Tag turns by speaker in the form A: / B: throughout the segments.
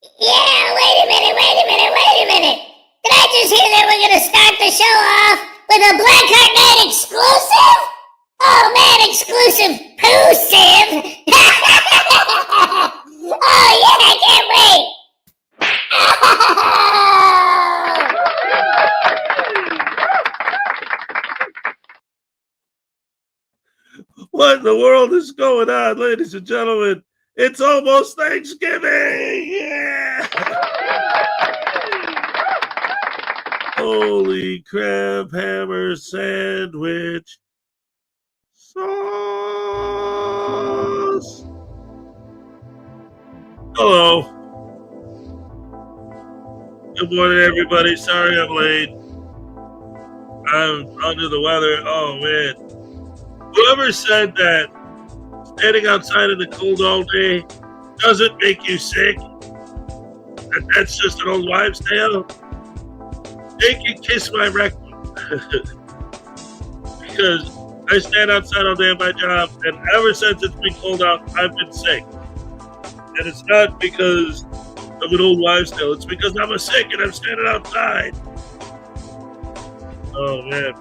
A: Yeah, wait a minute. Did I just hear that we're gonna start the show off with a Black Heart Night exclusive? Oh man, exclusive poo-sive! Oh yeah, I can't wait!
B: What in the world is going on, ladies and gentlemen? It's almost Thanksgiving! Yeah! Holy crab hammer sandwich sauce! Hello. Good morning, everybody. Sorry I'm late. I'm under the weather. Oh, man. Whoever said that standing outside in the cold all day doesn't make you sick, that's just an old wives' tale, they can kiss my rectum. Because I stand outside all day at my job, and ever since it's been cold out, I've been sick. And it's not because of an old wives' tale, it's because I'm sick and I'm standing outside. Oh, man.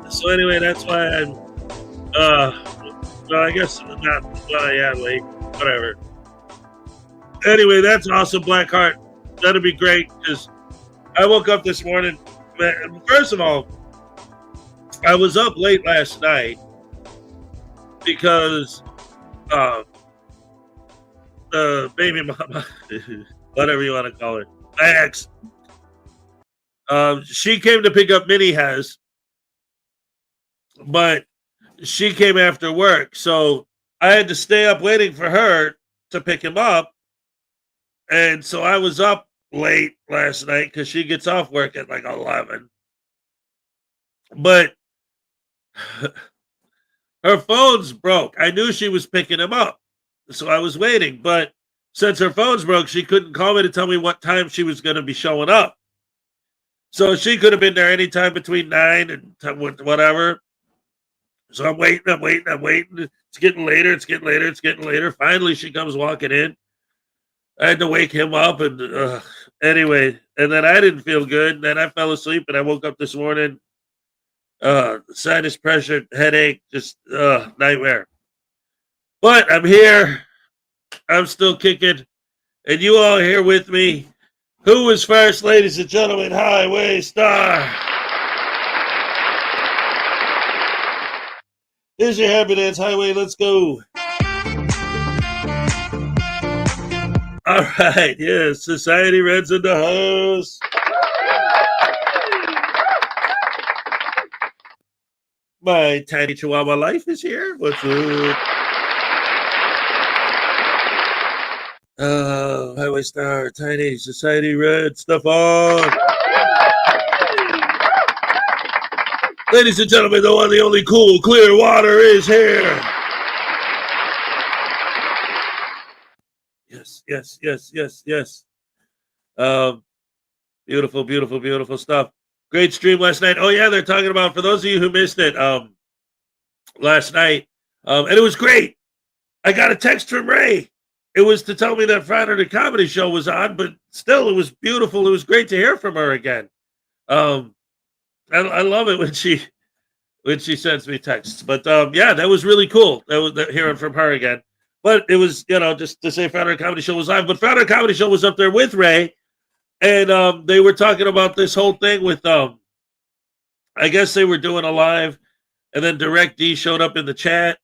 B: So anyway, that's why I'm well, I guess not. Well, yeah, late. Whatever. Anyway, that's awesome, Blackheart. That'd be great because I woke up this morning. First of all, I was up late last night because baby mama, whatever you want to call her, my ex, she came to pick up Minnie Hez, but she came after work, so I had to stay up waiting for her to pick him up. And so I was up late last night because she gets off work at like 11. But her phone's broke. I knew she was picking him up, so I was waiting. But since her phone's broke, she couldn't call me to tell me what time she was going to be showing up. So she could have been there anytime between 9 and whatever. So I'm waiting. It's getting later. Finally, she comes walking in. I had to wake him up. And anyway, and then I didn't feel good. And then I fell asleep and I woke up this morning. Sinus pressure, headache, just nightmare. But I'm here. I'm still kicking. And you all here with me. Who was first, ladies and gentlemen? Highway Star. Here's your Happy Dance Highway. Let's go. All right. Yes. Society Reds in the house. My tiny Chihuahua life is here. What's up? Highway Star, Tiny, Society Red, stuff on. Ladies and gentlemen, the one, the only cool, clear water is here. Yes. Beautiful stuff. Great stream last night. Oh yeah, they're talking about, for those of you who missed it, last night, and it was great. I got a text from Ray. It was to tell me that Frauditor comedy show was on, but still, it was beautiful. It was great to hear from her again. I love it when she sends me texts. But yeah, that was really cool. That was hearing from her again. But it was, just to say Frauditor comedy show was live. But Frauditor comedy show was up there with Ray, and they were talking about this whole thing with I guess they were doing a live, and then Direct D showed up in the chat.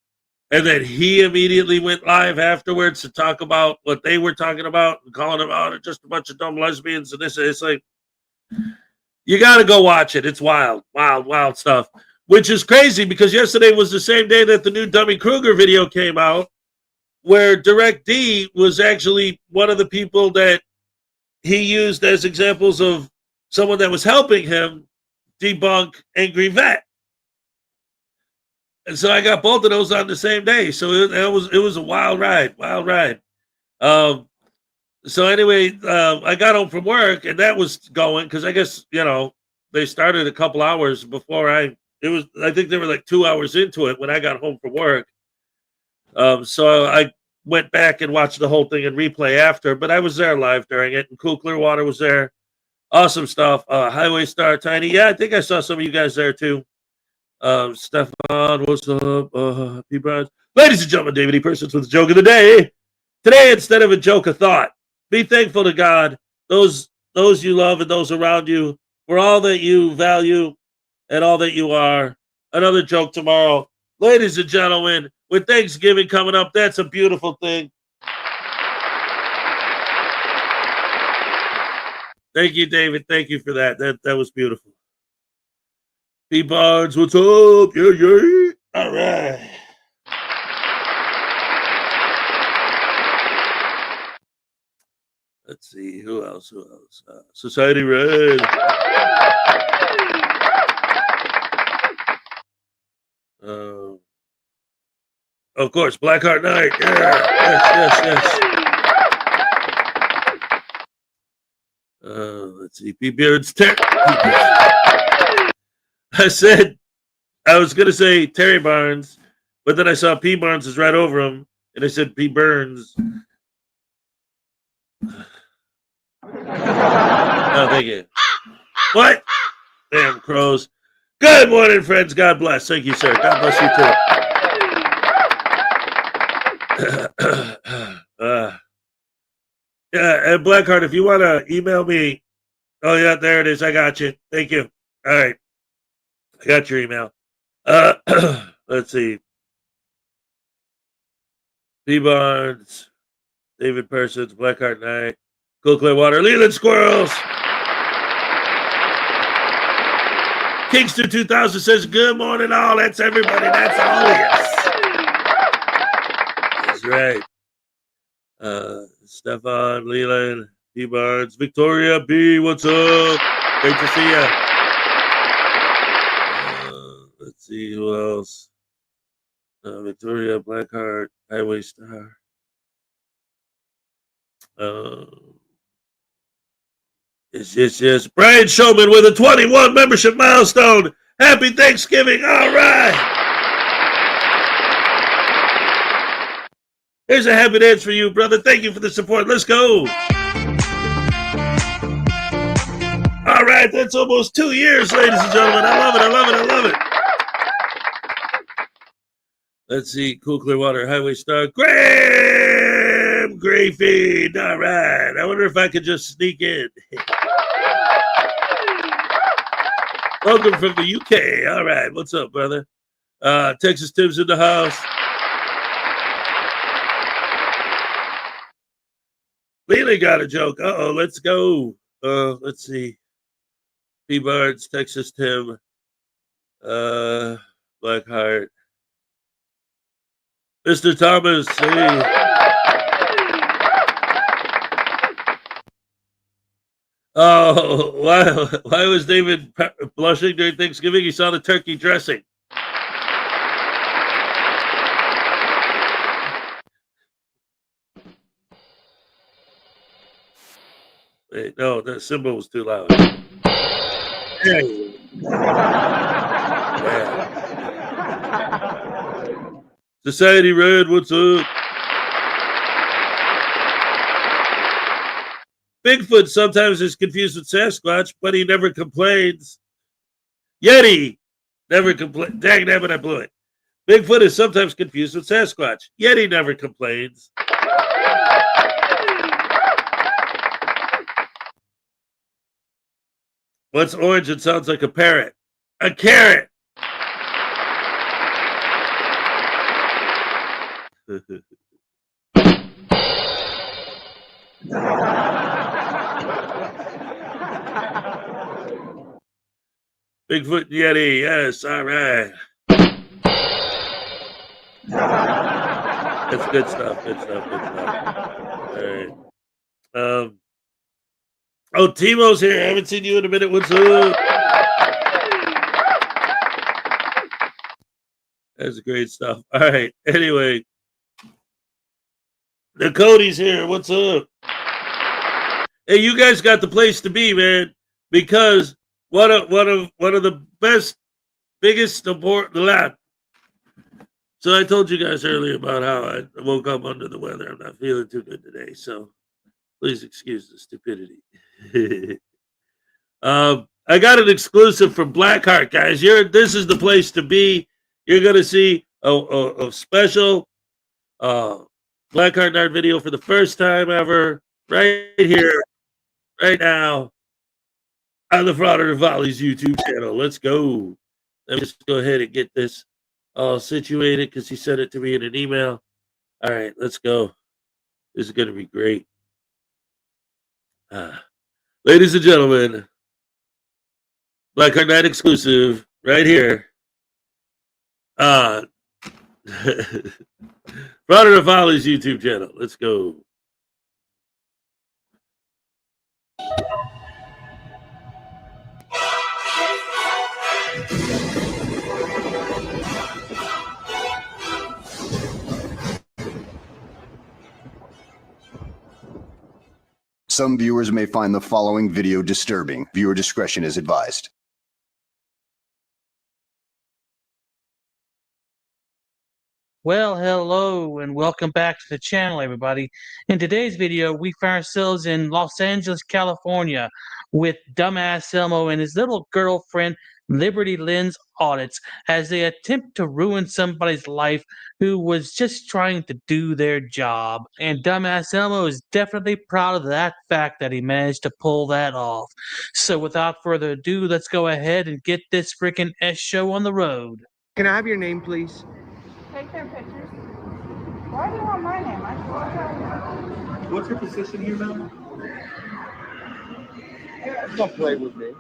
B: And then he immediately went live afterwards to talk about what they were talking about and calling them out just a bunch of dumb lesbians and this. It's like, you got to go watch it. It's wild stuff, which is crazy because yesterday was the same day that the new Dummy Kruger video came out, where Direct D was actually one of the people that he used as examples of someone that was helping him debunk Angry Vet. And so I got both of those on the same day. So it was a wild ride. So anyway, I got home from work and that was going because I guess, they started a couple hours before I think they were like 2 hours into it when I got home from work. So I went back and watched the whole thing in replay after, but I was there live during it, and Cool Clearwater was there. Awesome stuff. Highway Star Tiny. Yeah, I think I saw some of you guys there too. Stefan, what's up? P. Browns. Ladies and gentlemen, David E. Persons with the joke of the day. Today, instead of a joke, a thought. Be thankful to God, those you love and those around you, for all that you value and all that you are. Another joke tomorrow. Ladies and gentlemen, with Thanksgiving coming up, that's a beautiful thing. Thank you, David. Thank you for that. That was beautiful. P. Barnes, what's up? Yeah. All right. Let's see. Who else? Society Red. Of course, Blackheart Knight. Yeah. Yes. Let's see. P. Beards. I said, I was going to say Terry Barnes, but then I saw P. Barnes is right over him, and I said P. Burns. Oh, thank you. What? Damn crows. Good morning, friends. God bless. Thank you, sir. God bless you, too. Yeah, and Blackheart, if you want to email me. Oh, yeah, there it is. I got you. Thank you. All right. I got your email. Let's see. P. Barnes, David Persons, Blackheart Knight, Cool Clearwater, Leland Squirrels. Kingston 2000 says, good morning, all. That's everybody. That's all of us. That's right. Stefan, Leland, P. Barnes, Victoria B. What's up? Great to see you. Let's see who else. Victoria, Blackheart, Highway Star. Yes. Brian Showman with a 21 membership milestone. Happy Thanksgiving. All right. Here's a happy dance for you, brother. Thank you for the support. Let's go. All right. That's almost 2 years, ladies and gentlemen. I love it. Let's see. Cool Clearwater, Highway Star. Graham Grayfeed. All right. I wonder if I could just sneak in. Welcome from the UK. All right. What's up, brother? Texas Tim's in the house. Leland got a joke. Uh-oh. Let's go. Let's see. P. Barnes, Texas Tim. Blackheart. Mr. Thomas, hey. Oh, why was David blushing during Thanksgiving? He saw the turkey dressing. Wait, no, the symbol was too loud. Yeah. Society Red, what's up? Bigfoot sometimes is confused with Sasquatch, but he never complains. Yeti never complains. Dang it, I blew it. Bigfoot is sometimes confused with Sasquatch. Yeti never complains. What's orange? It sounds like a parrot. A carrot. Bigfoot Yeti, yes, all right. That's good stuff. All right. Oh, Timo's here. I haven't seen you in a minute. What's up? That's great stuff. All right. Anyway, the Cody's here. What's up? Hey, you guys got the place to be, man. Because one of the biggest important So I told you guys earlier about how I woke up under the weather. I'm not feeling too good today, so please excuse the stupidity. I got an exclusive from Blackheart, guys. This is the place to be. You're gonna see a special Blackheart Nerd video for the first time ever, right here, right now, on the Frauditor Volleys YouTube channel. Let's go. Let me just go ahead and get this all situated because he sent it to me in an email. All right, let's go. This is gonna be great. Ladies and gentlemen, Blackheart Night exclusive right here. Frauditor Follies YouTube channel. Let's go.
C: Some viewers may find the following video disturbing. Viewer discretion is advised.
D: Well, hello and welcome back to the channel, everybody. In today's video, we find ourselves in Los Angeles, California with dumbass Elmo and his little girlfriend, Liberty Lynn's audits as they attempt to ruin somebody's life who was just trying to do their job. And dumbass Elmo is definitely proud of that fact that he managed to pull that off. So without further ado, let's go ahead and get this freaking S show on the road.
E: Can I have your name, please?
F: Take their pictures. Why do you want my name?
E: What's your position here, man? Don't play with me.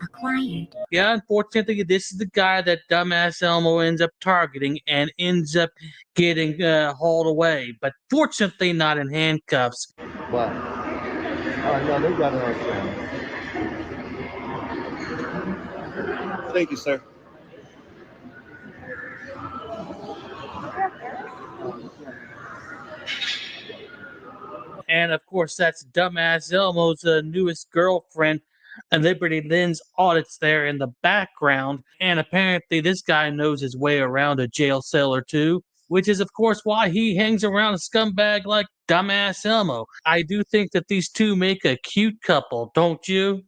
A: Acquired.
D: Yeah, unfortunately, this is the guy that dumbass Elmo ends up targeting and ends up getting hauled away. But fortunately, not in handcuffs.
E: What? Oh, no, they got it on camera. Thank you, sir.
D: And of course, that's dumbass Elmo's newest girlfriend, and Liberty Lynn's audits there in the background. And apparently, this guy knows his way around a jail cell or two, which is, of course, why he hangs around a scumbag like dumbass Elmo. I do think that these two make a cute couple, don't you?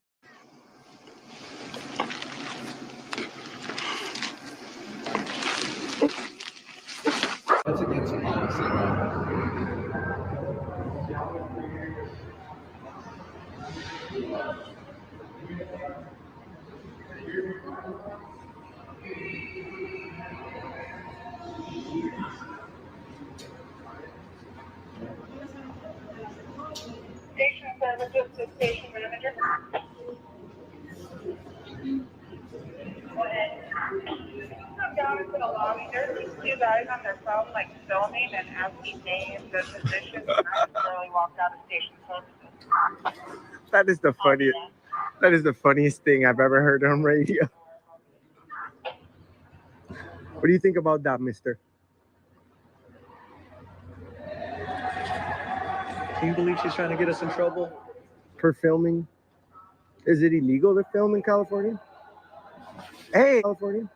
E: That's against policy, man.
F: Station services to station manager. Go ahead. Come down into the lobby. There's these two guys on their phone, like filming and asking names and positions. And I just really walked out of station services.
E: That is the funniest. That is the funniest thing I've ever heard on radio. What do you think about that, mister?
G: Can you believe she's trying to get us in trouble?
E: For filming? Is it illegal to film in California? Hey, California.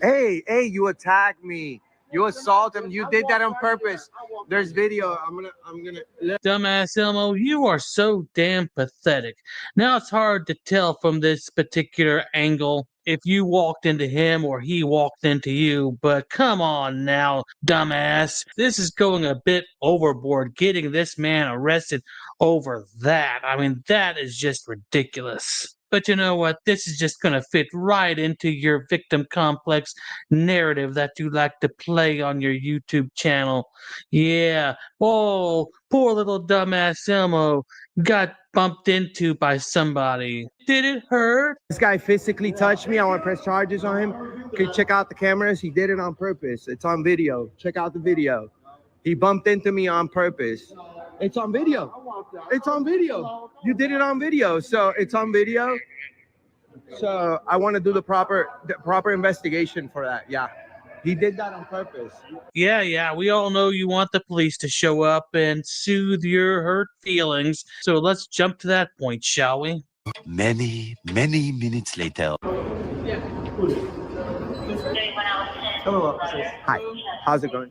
E: Hey, you attacked me. You assaulted him. You did that on purpose. There's video. I'm gonna.
D: Dumbass Elmo, you are so damn pathetic. Now it's hard to tell from this particular angle if you walked into him or he walked into you, but come on now, dumbass. This is going a bit overboard, getting this man arrested over that. I mean, that is just ridiculous. But you know what? This is just going to fit right into your victim complex narrative that you like to play on your YouTube channel. Yeah. Oh, poor little dumbass Elmo got bumped into by somebody. Did it hurt?
E: This guy physically touched me. I want to press charges on him. Can you check out the cameras? He did it on purpose. It's on video. Check out the video. He bumped into me on purpose. It's on video. It's on video. You did it on video. So it's on video. So I want to do the proper investigation for that. Yeah. He did that on purpose.
D: Yeah, we all know you want the police to show up and soothe your hurt feelings. So let's jump to that point, shall we?
H: Many, many minutes later.
E: Hello, officers. Hi. How's it going?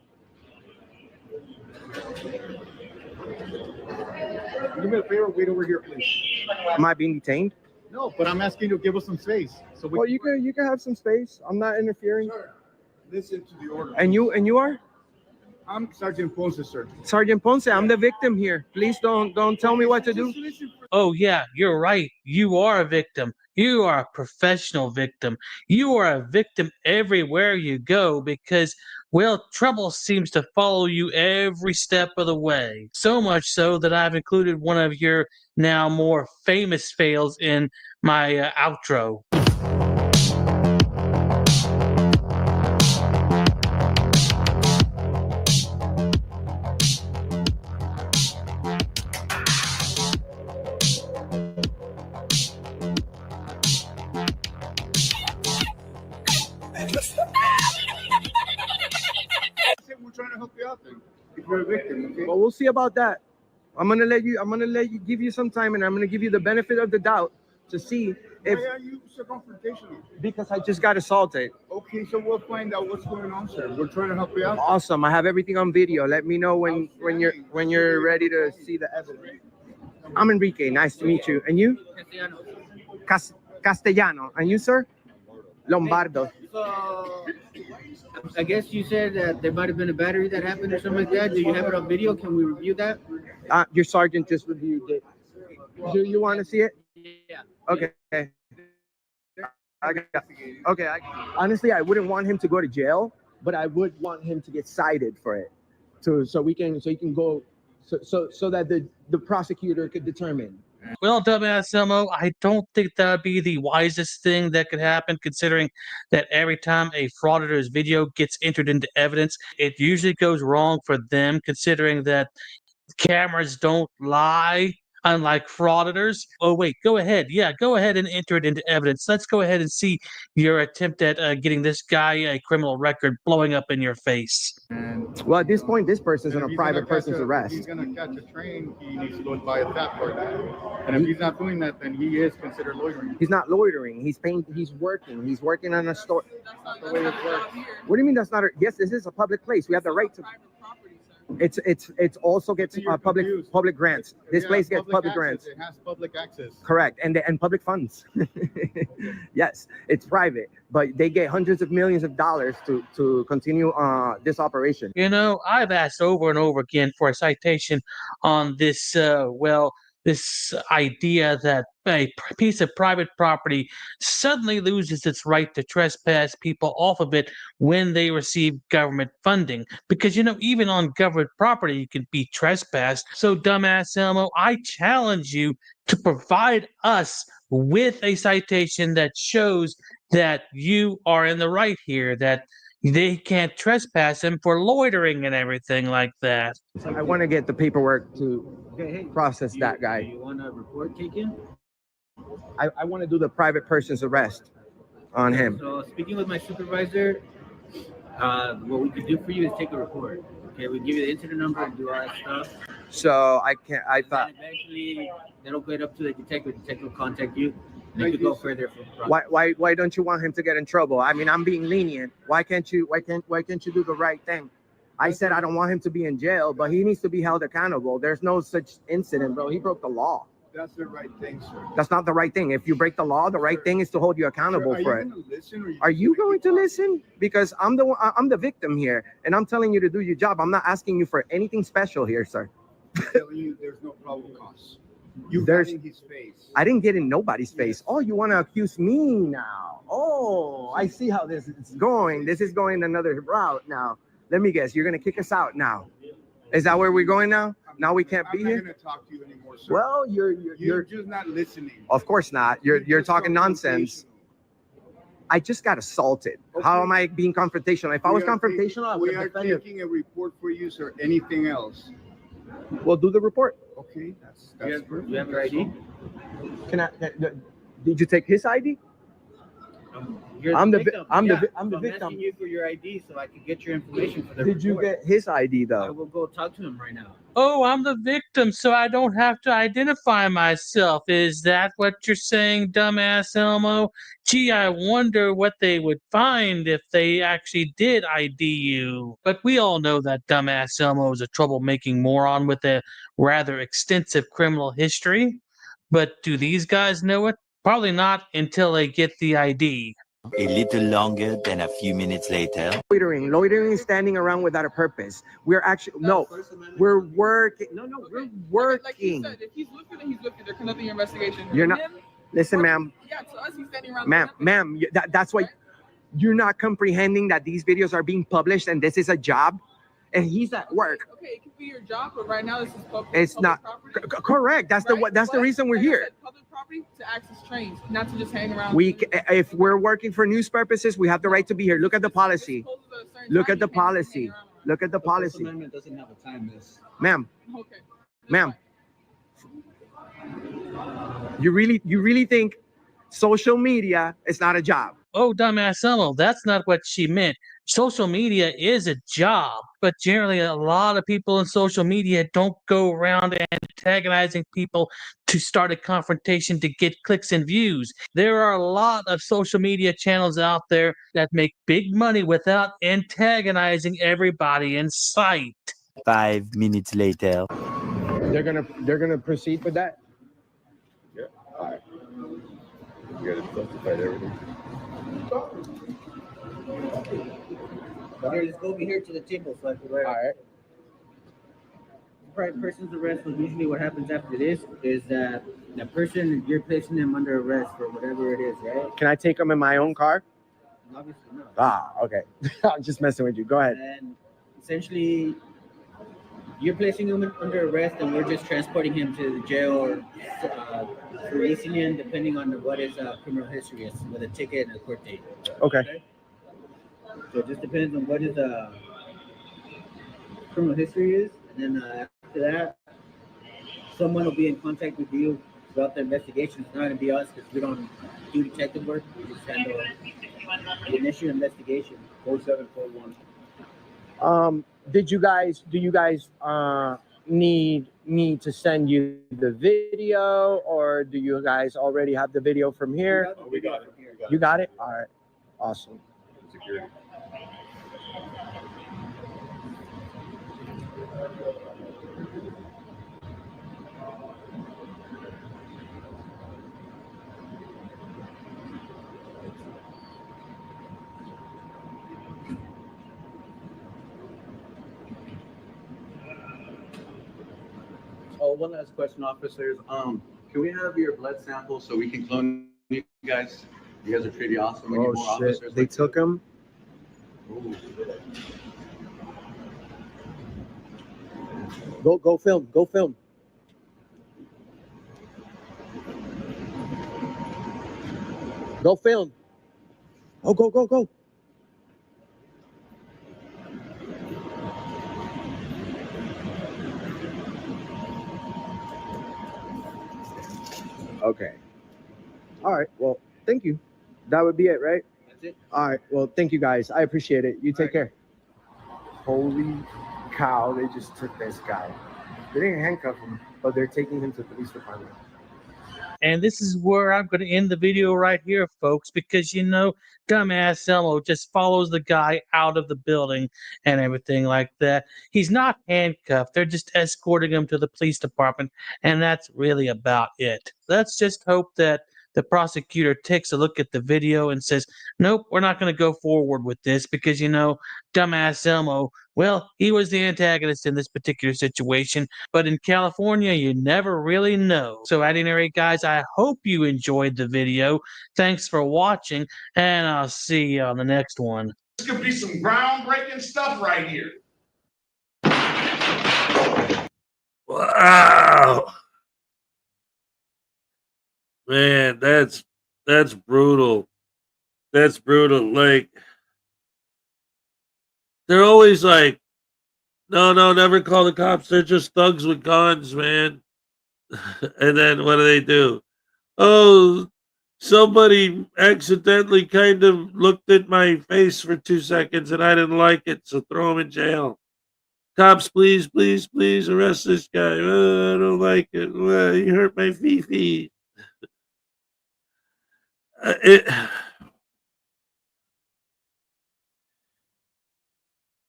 I: Do me a favor, wait over here, please.
E: Am I being detained?
I: No, but I'm asking you to give us some space. So we
E: Well, you can have some space. I'm not interfering.
I: Sir, listen to the order.
E: And you are?
I: I'm Sergeant Ponce, sir.
E: Sergeant Ponce, I'm the victim here. Please don't tell me what to do.
I: Just listen for-
D: Oh, yeah, you're right. You are a victim. You are a professional victim. You are a victim everywhere you go because, well, trouble seems to follow you every step of the way. So much so that I've included one of your now more famous fails in my outro.
I: We're trying to help you out then. If you're a victim, okay?
E: Well, we'll see about that. I'm gonna let you give you some time, and I'm gonna give you the benefit of the doubt to see if
I: Why are you so confrontational?
E: because I just got assaulted.
I: Okay, so we'll find out what's going on, sir. We're trying to help you out.
E: Awesome. I have everything on video. Let me know when you're ready to see the evidence. I'm Enrique. Nice to meet you. And you? Castellano. And you, sir? Lombardo.
J: So, I guess you said that there might have been a battery that happened or something like that. Do you have it on video? Can we review that?
E: Your sergeant just reviewed it. Do you want to see it?
J: Yeah.
E: Okay. Honestly, I wouldn't want him to go to jail, but I would want him to get cited for it, so he can go, so that the prosecutor could determine.
D: Well, dumbass Elmo, I don't think that would be the wisest thing that could happen, considering that every time a Frauditor's video gets entered into evidence, it usually goes wrong for them, considering that cameras don't lie, unlike Frauditors. Oh, wait, go ahead. Yeah, go ahead and enter it into evidence. Let's go ahead and see your attempt at getting this guy a criminal record blowing up in your face.
I: And
E: Well, at this point, this person's on
I: if
E: a
I: he's
E: private
I: gonna catch
E: person's
I: a-
E: arrest.
I: If he's going to catch a train, he needs to go and buy a tap for that. And if he's not doing that, then he is considered loitering.
E: He's not loitering. He's paying. He's working. He's working on a store.
I: That's not the way it works.
E: What do you mean that's not? Yes, this is a public place. We have the right to. It's also gets
I: You're
E: public
I: confused.
E: grants. This
I: Yeah,
E: place gets public
I: access.
E: grants.
I: It has public access.
E: Correct, and public funds. Yes, it's private, but they get hundreds of millions of dollars to continue this operation.
D: You know, I've asked over and over again for a citation on this, this idea that a piece of private property suddenly loses its right to trespass people off of it when they receive government funding. Because, you know, even on government property, you can be trespassed. So, dumbass Elmo, I challenge you to provide us with a citation that shows that you are in the right here, that they can't trespass him for loitering and everything like that.
E: I want to get the paperwork to
J: Okay, hey.
E: process that
J: Do
E: guy.
J: you want a report taken?
E: I want to do the private person's arrest on him.
J: So, speaking with my supervisor, what we could do for you is take a report. Okay, we give you the incident number and do all that stuff.
E: So I can't. I
J: And
E: thought.
J: then eventually, that'll get up to the detective. The detective will contact you. And you could go further from the
E: Why don't you want him to get in trouble? I mean, I'm being lenient. Why can't you do the right thing? I said I don't want him to be in jail, but he needs to be held accountable. There's no such incident, bro. He broke the law.
I: That's the right thing, sir.
E: That's not the right thing. If you break the law, the right thing is to hold you accountable
I: Sir,
E: for it.
I: Are you going to listen? Or
E: Are you going to listen? Because I'm the victim here, and I'm telling you to do your job. I'm not asking you for anything special here, sir.
I: I'm telling you, there's no probable cause. You
E: There's-
I: got in his face.
E: I didn't get in nobody's face. Oh, you want to accuse me now? Oh, I see how this is going. This is going another route now. Let me guess. You're gonna kick us out now. Is that where we're going now? Now we can't be
I: I'm
E: here.
I: not going to talk to you anymore, sir.
E: Well,
I: you're
E: you're.
I: just not listening.
E: Of course not. You're
I: just
E: talking nonsense. I just got assaulted. How
I: Okay.
E: am I being confrontational? If I was confrontational, I would
I: We
E: have
I: are
E: defended.
I: taking a report for you, sir. Anything else?
E: Well, do the report.
I: Okay, that's
J: You have your ID?
E: Did you take his ID?
J: You're
E: I'm the vi-
J: victim.
E: I'm the
J: Yeah,
E: vi- I'm the
J: so
E: victim.
J: asking you for your ID so I can get your information for the
E: Did you
J: report.
E: get his ID
J: I
E: though?
J: will go talk to him right now.
D: Oh, I'm the victim, so I don't have to identify myself. Is that what you're saying, dumbass Elmo? Gee, I wonder what they would find if they actually did ID you. But we all know that dumbass Elmo is a troublemaking moron with a rather extensive criminal history. But do these guys know it? Probably not until they get the ID.
H: A little longer than a few minutes later.
E: Loitering is standing around without a purpose. We're actually no, we're working. No, we're working.
K: Like he said, if he's looking, then he's looking. They're conducting an investigation.
E: You're not.
K: Him,
E: Listen, ma'am.
K: Yeah, to us, he's standing around.
E: Ma'am, that's why you're not comprehending that these videos are being published and this is a job, and he's at work.
K: Okay, it could be your job, but right now this is public.
E: It's not correct. That's
K: right?
E: that's the reason we're
K: like I
E: here.
K: said, public property to access trains, not to just hang around.
E: If we're working for news purposes, we have the right to be here. Look at the policy. Look at the policy. Look at the policy.
G: Amendment doesn't have a time, miss.
E: Ma'am,
K: Okay.
E: ma'am. You really think social media is not a job?
D: Oh, dumbass Elmo, that's not what she meant. Social media is a job, but generally a lot of people in social media don't go around antagonizing people to start a confrontation to get clicks and views. There are a lot of social media channels out there that make big money without antagonizing everybody in sight.
H: 5 minutes later.
E: They're gonna proceed with that.
I: Yeah. All right. You gotta justify everything.
J: Here, let's go over here to the table so I can write.
E: All right.
J: Right, person's arrest. So usually, what happens after this is that the person you're placing them under arrest for whatever it is, right?
E: Can I take them in my own car?
J: Obviously not.
E: Ah, okay. I'm just messing with you. Go ahead.
J: And essentially, you're placing him under arrest, and we're just transporting him to the jail or releasing him, depending on what his criminal history is, with a ticket and a court date.
E: Okay.
J: So it just depends on what his criminal history is, and then after that, someone will be in contact with you throughout the investigation. It's not going to be us because we don't do detective work. We just handle the initial investigation.
I: 4741.
E: Do you guys need me to send you the video, or do you guys already have the video from here?
I: We got it.
E: You got it? All right. Awesome.
I: Security.
G: Oh, one last question, officers. Can we have your blood sample so we can clone you guys? You guys are pretty awesome. We need more officers.
E: They took him.
G: Ooh.
E: Go film. Go film. Go film. Go. Okay. All right. Well, thank you. That would be it, right?
J: That's it.
E: All right. Well, thank you guys. I appreciate it. You take care. Holy cow. They just took this guy. They didn't handcuff him, but they're taking him to the police department.
D: And this is where I'm going to end the video right here, folks, because, dumbass Elmo just follows the guy out of the building and everything like that. He's not handcuffed. They're just escorting him to the police department, and that's really about it. Let's just hope that the prosecutor takes a look at the video and says, nope, we're not going to go forward with this because, dumbass Elmo, well, he was the antagonist in this particular situation. But in California, you never really know. So at any rate, guys, I hope you enjoyed the video. Thanks for watching, and I'll see you on the next one.
L: This could be some groundbreaking stuff right here.
B: Wow. Man, that's brutal. That's brutal. Like, they're always like, no, never call the cops. They're just thugs with guns, man. And then what do? Oh, somebody accidentally kind of looked at my face for 2 seconds and I didn't like it, so throw him in jail. Cops, please, please, please arrest this guy. I don't like it. He hurt my fifi.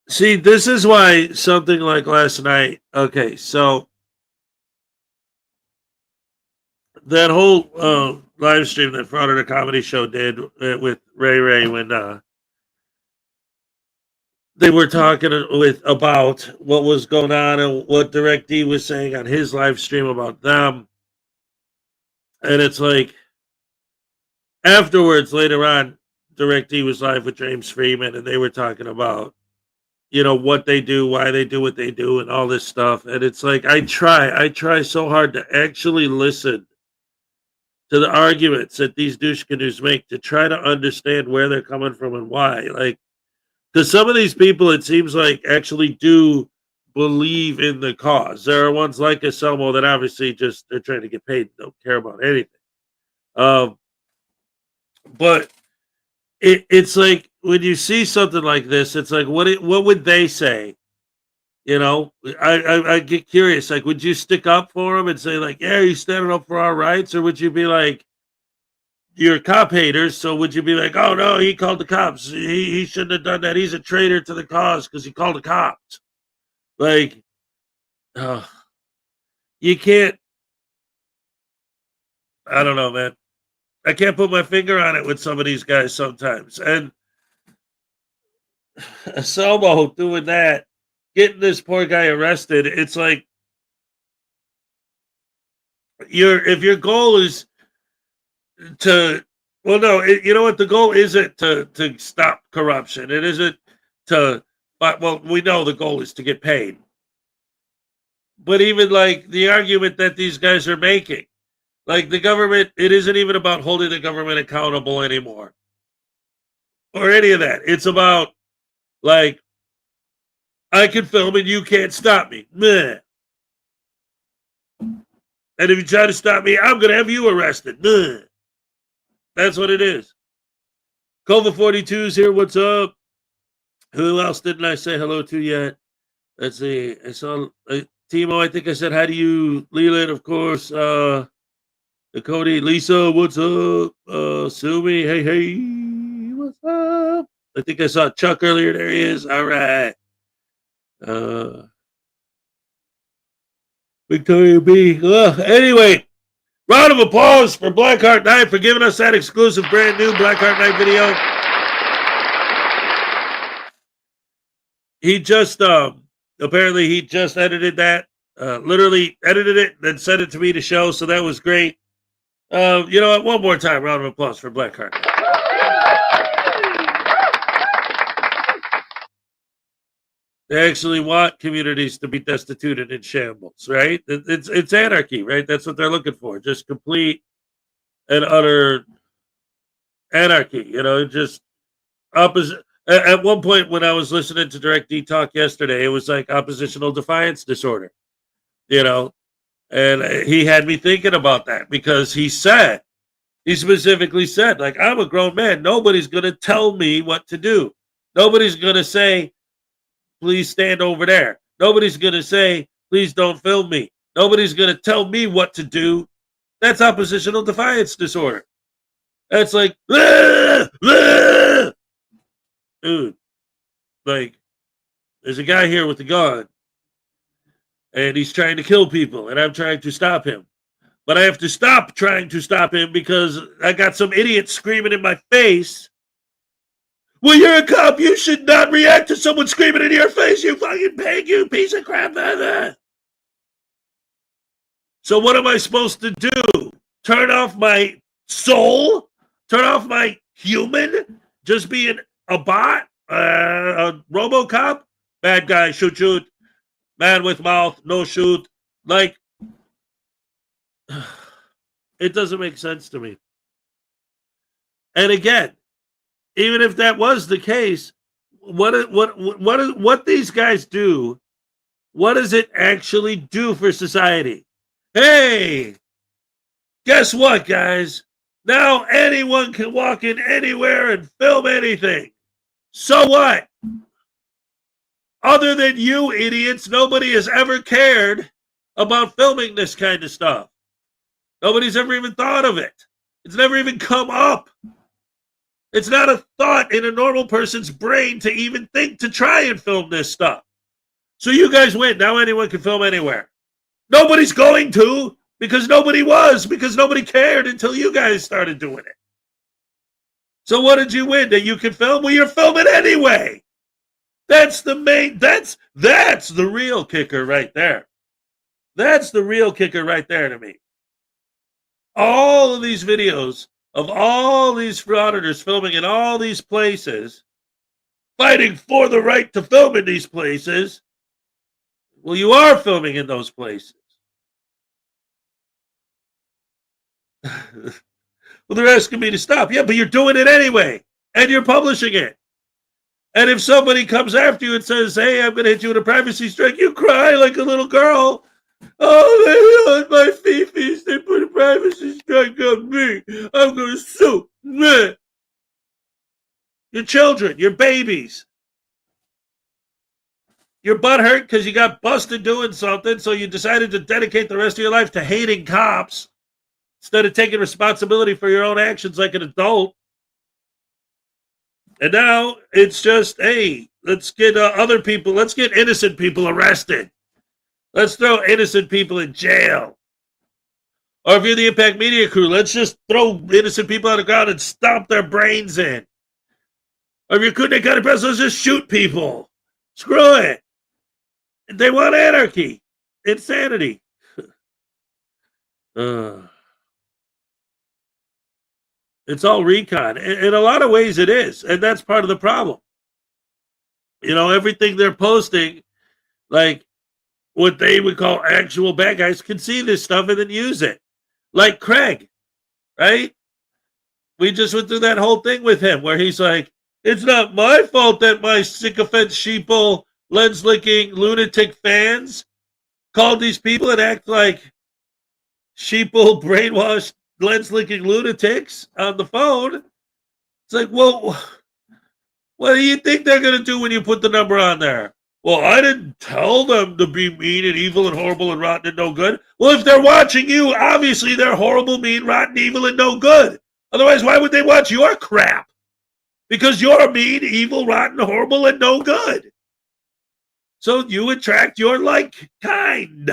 B: See, this is why something like last night. Okay, so that whole live stream that Frauditor Comedy Show did with Ray when they were talking about what was going on and what DirectD was saying on his live stream about them. And it's like, afterwards, later on, DirectD was live with James Freeman, and they were talking about, what they do, why they do what they do, and all this stuff. And it's like, I try so hard to actually listen to the arguments that these douche canoes make to try to understand where they're coming from and why. Like, because some of these people, it seems like, actually do believe in the cause. There are ones like Anselmo that obviously just, they're trying to get paid and don't care about anything. But it's like, when you see something like this, it's like, what would they say? I get curious. Like, would you stick up for them and say, like, yeah, you standing up for our rights? Or would you be like, you're cop haters, so would you be like, oh, no, he called the cops. He shouldn't have done that. He's a traitor to the cause because he called the cops. Like, you can't, I don't know, man. I can't put my finger on it with some of these guys sometimes. And Selmo doing that, getting this poor guy arrested, it's like, if your goal is to, well, no, you know what? The goal isn't to stop corruption. It isn't well, we know the goal is to get paid. But even like the argument that these guys are making, like the government, it isn't even about holding the government accountable anymore. Or any of that. It's about, like, I can film and you can't stop me. Meh. And if you try to stop me, I'm going to have you arrested. Meh. That's what it is. Cova42's here. What's up? Who else didn't I say hello to yet? Let's see. I saw Timo. I think I said hi to you. Leland, of course. Cody, Lisa, what's up? Sumi, hey, what's up? I think I saw Chuck earlier. There he is. All right. Victoria B. Anyway, round of applause for Blackheart Knight for giving us that exclusive brand new Blackheart Knight video. He just, apparently he just edited that, literally edited it, then sent it to me to show, so that was great. You know what? One more time, round of applause for Blackheart. They actually want communities to be destitute and in shambles, right? It's anarchy, right? That's what they're looking for. Just complete and utter anarchy, just opposite. At one point when I was listening to DirectD talk yesterday, it was like oppositional defiance disorder, and he had me thinking about that because he specifically said, like, I'm a grown man. Nobody's going to tell me what to do. Nobody's going to say, please stand over there. Nobody's going to say, please don't film me. Nobody's going to tell me what to do. That's oppositional defiance disorder. That's like, dude, like, there's a guy here with a gun, and he's trying to kill people, and I'm trying to stop him. But I have to stop trying to stop him because I got some idiot screaming in my face. Well, you're a cop. You should not react to someone screaming in your face. You fucking pig, you piece of crap. So what am I supposed to do? Turn off my soul? Turn off my human? Just being a bot? A RoboCop? Bad guy, shoot. Man with mouth, no shoot. Like, it doesn't make sense to me. And again, even if that was the case, what these guys do, what does it actually do for society? Hey, guess what, guys? Now anyone can walk in anywhere and film anything. So what? Other than you idiots, nobody has ever cared about filming this kind of stuff. Nobody's ever even thought of it. It's never even come up. It's not a thought in a normal person's brain to even think to try and film this stuff. So you guys win. Now anyone can film anywhere. Nobody's going to because nobody cared until you guys started doing it. So what did you win? That you can film? Well, you're filming anyway. That's the real kicker right there. That's the real kicker right there to me. All of these videos of all these frauditors filming in all these places, fighting for the right to film in these places. Well, you are filming in those places. Well, they're asking me to stop. Yeah, but you're doing it anyway, and you're publishing it. And if somebody comes after you and says, hey, I'm going to hit you with a privacy strike, you cry like a little girl. Oh, they on my fifis. They put a privacy strike on me. I'm going to sue. Meh. Your children, your babies. Your butt hurt because you got busted doing something, so you decided to dedicate the rest of your life to hating cops instead of taking responsibility for your own actions like an adult. And now it's just, hey, let's get other people, let's get innocent people arrested. Let's throw innocent people in jail. Or if you're the Impact Media crew, let's just throw innocent people on the ground and stomp their brains in. Or if you're Kootenai County Press, let's just shoot people. Screw it. They want anarchy. Insanity. It's all recon. In a lot of ways it is. And that's part of the problem. You know, everything they're posting, like what they would call actual bad guys, can see this stuff and then use it. Like Craig, right? We just went through that whole thing with him where he's like, it's not my fault that my sycophant, sheeple, lens-licking, lunatic fans called these people and act like sheeple, brainwashed, lens-licking lunatics on the phone. It's like, well, what do you think they're going to do when you put the number on there? Well, I didn't tell them to be mean and evil and horrible and rotten and no good. Well, if they're watching you, obviously they're horrible, mean, rotten, evil, and no good. Otherwise, why would they watch your crap? Because you're mean, evil, rotten, horrible, and no good. So you attract your like kind.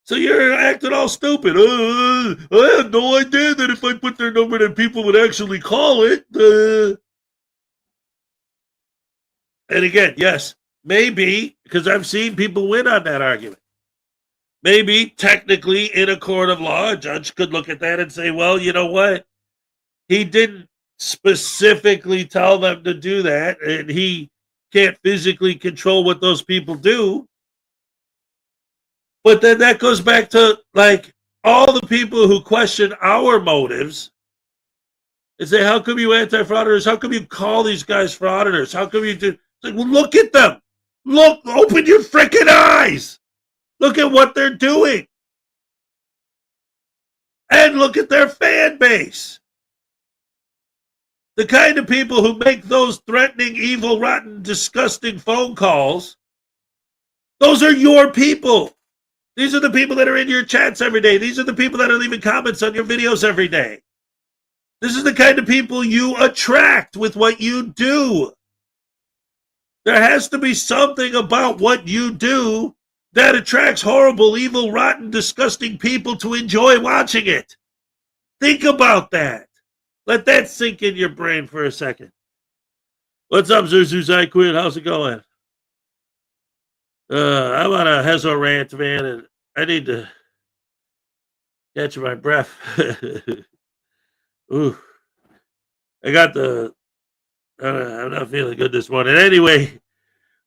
B: So you're acting all stupid. I had no idea that if I put their number that people would actually call it. And again, yes, maybe, because I've seen people win on that argument. Maybe technically in a court of law, a judge could look at that and say, well, you know what? He didn't specifically tell them to do that, and he can't physically control what those people do. But then that goes back to, like, all the people who question our motives and say, how come you anti-frauditors? How come you call these guys frauditors? How come you do? It's like, well, look at them. Look, open your freaking eyes. Look at what they're doing. And look at their fan base. The kind of people who make those threatening, evil, rotten, disgusting phone calls, those are your people. These are the people that are in your chats every day. These are the people that are leaving comments on your videos every day. This is the kind of people you attract with what you do. There has to be something about what you do that attracts horrible, evil, rotten, disgusting people to enjoy watching it. Think about that. Let that sink in your brain for a second. What's up, Hezokuai Queen? How's it going? I'm on a Hezo rant, man, and I need to catch my breath. Ooh. I'm not feeling good this morning. Anyway,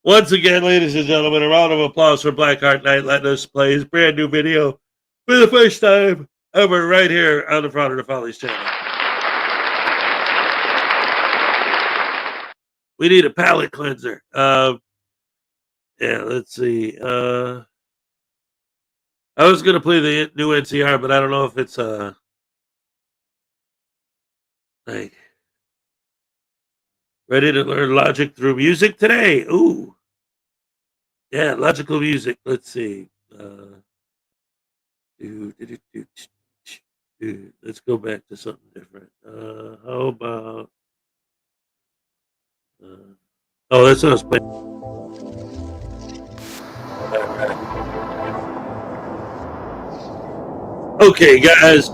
B: once again, ladies and gentlemen, a round of applause for Blackheart Knight letting us play his brand new video for the first time ever right here on the Frauditor Follies channel. We need a palate cleanser. Yeah, let's see. I was going to play the new NCR, but I don't know if it's Like, ready to learn logic through music today? Ooh. Yeah, logical music. Let's see. Let's go back to something different. How about? Oh, that's what I was playing. Okay, guys.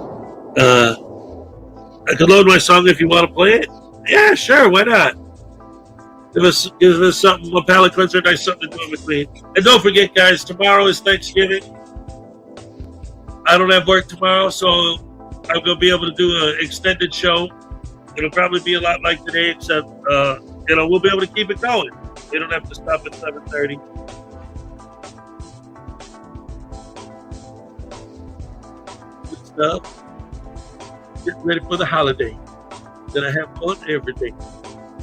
B: I can load my song if you want to play it. Yeah, sure. Why not? Give us something, a palate cleanser, nice something to do in between. And don't forget, guys, tomorrow is Thanksgiving. I don't have work tomorrow, so I'm gonna be able to do an extended show. It'll probably be a lot like today, except we'll be able to keep it going. We don't have to stop at 7:30. Good stuff. Get ready for the holiday. Gonna have fun every day.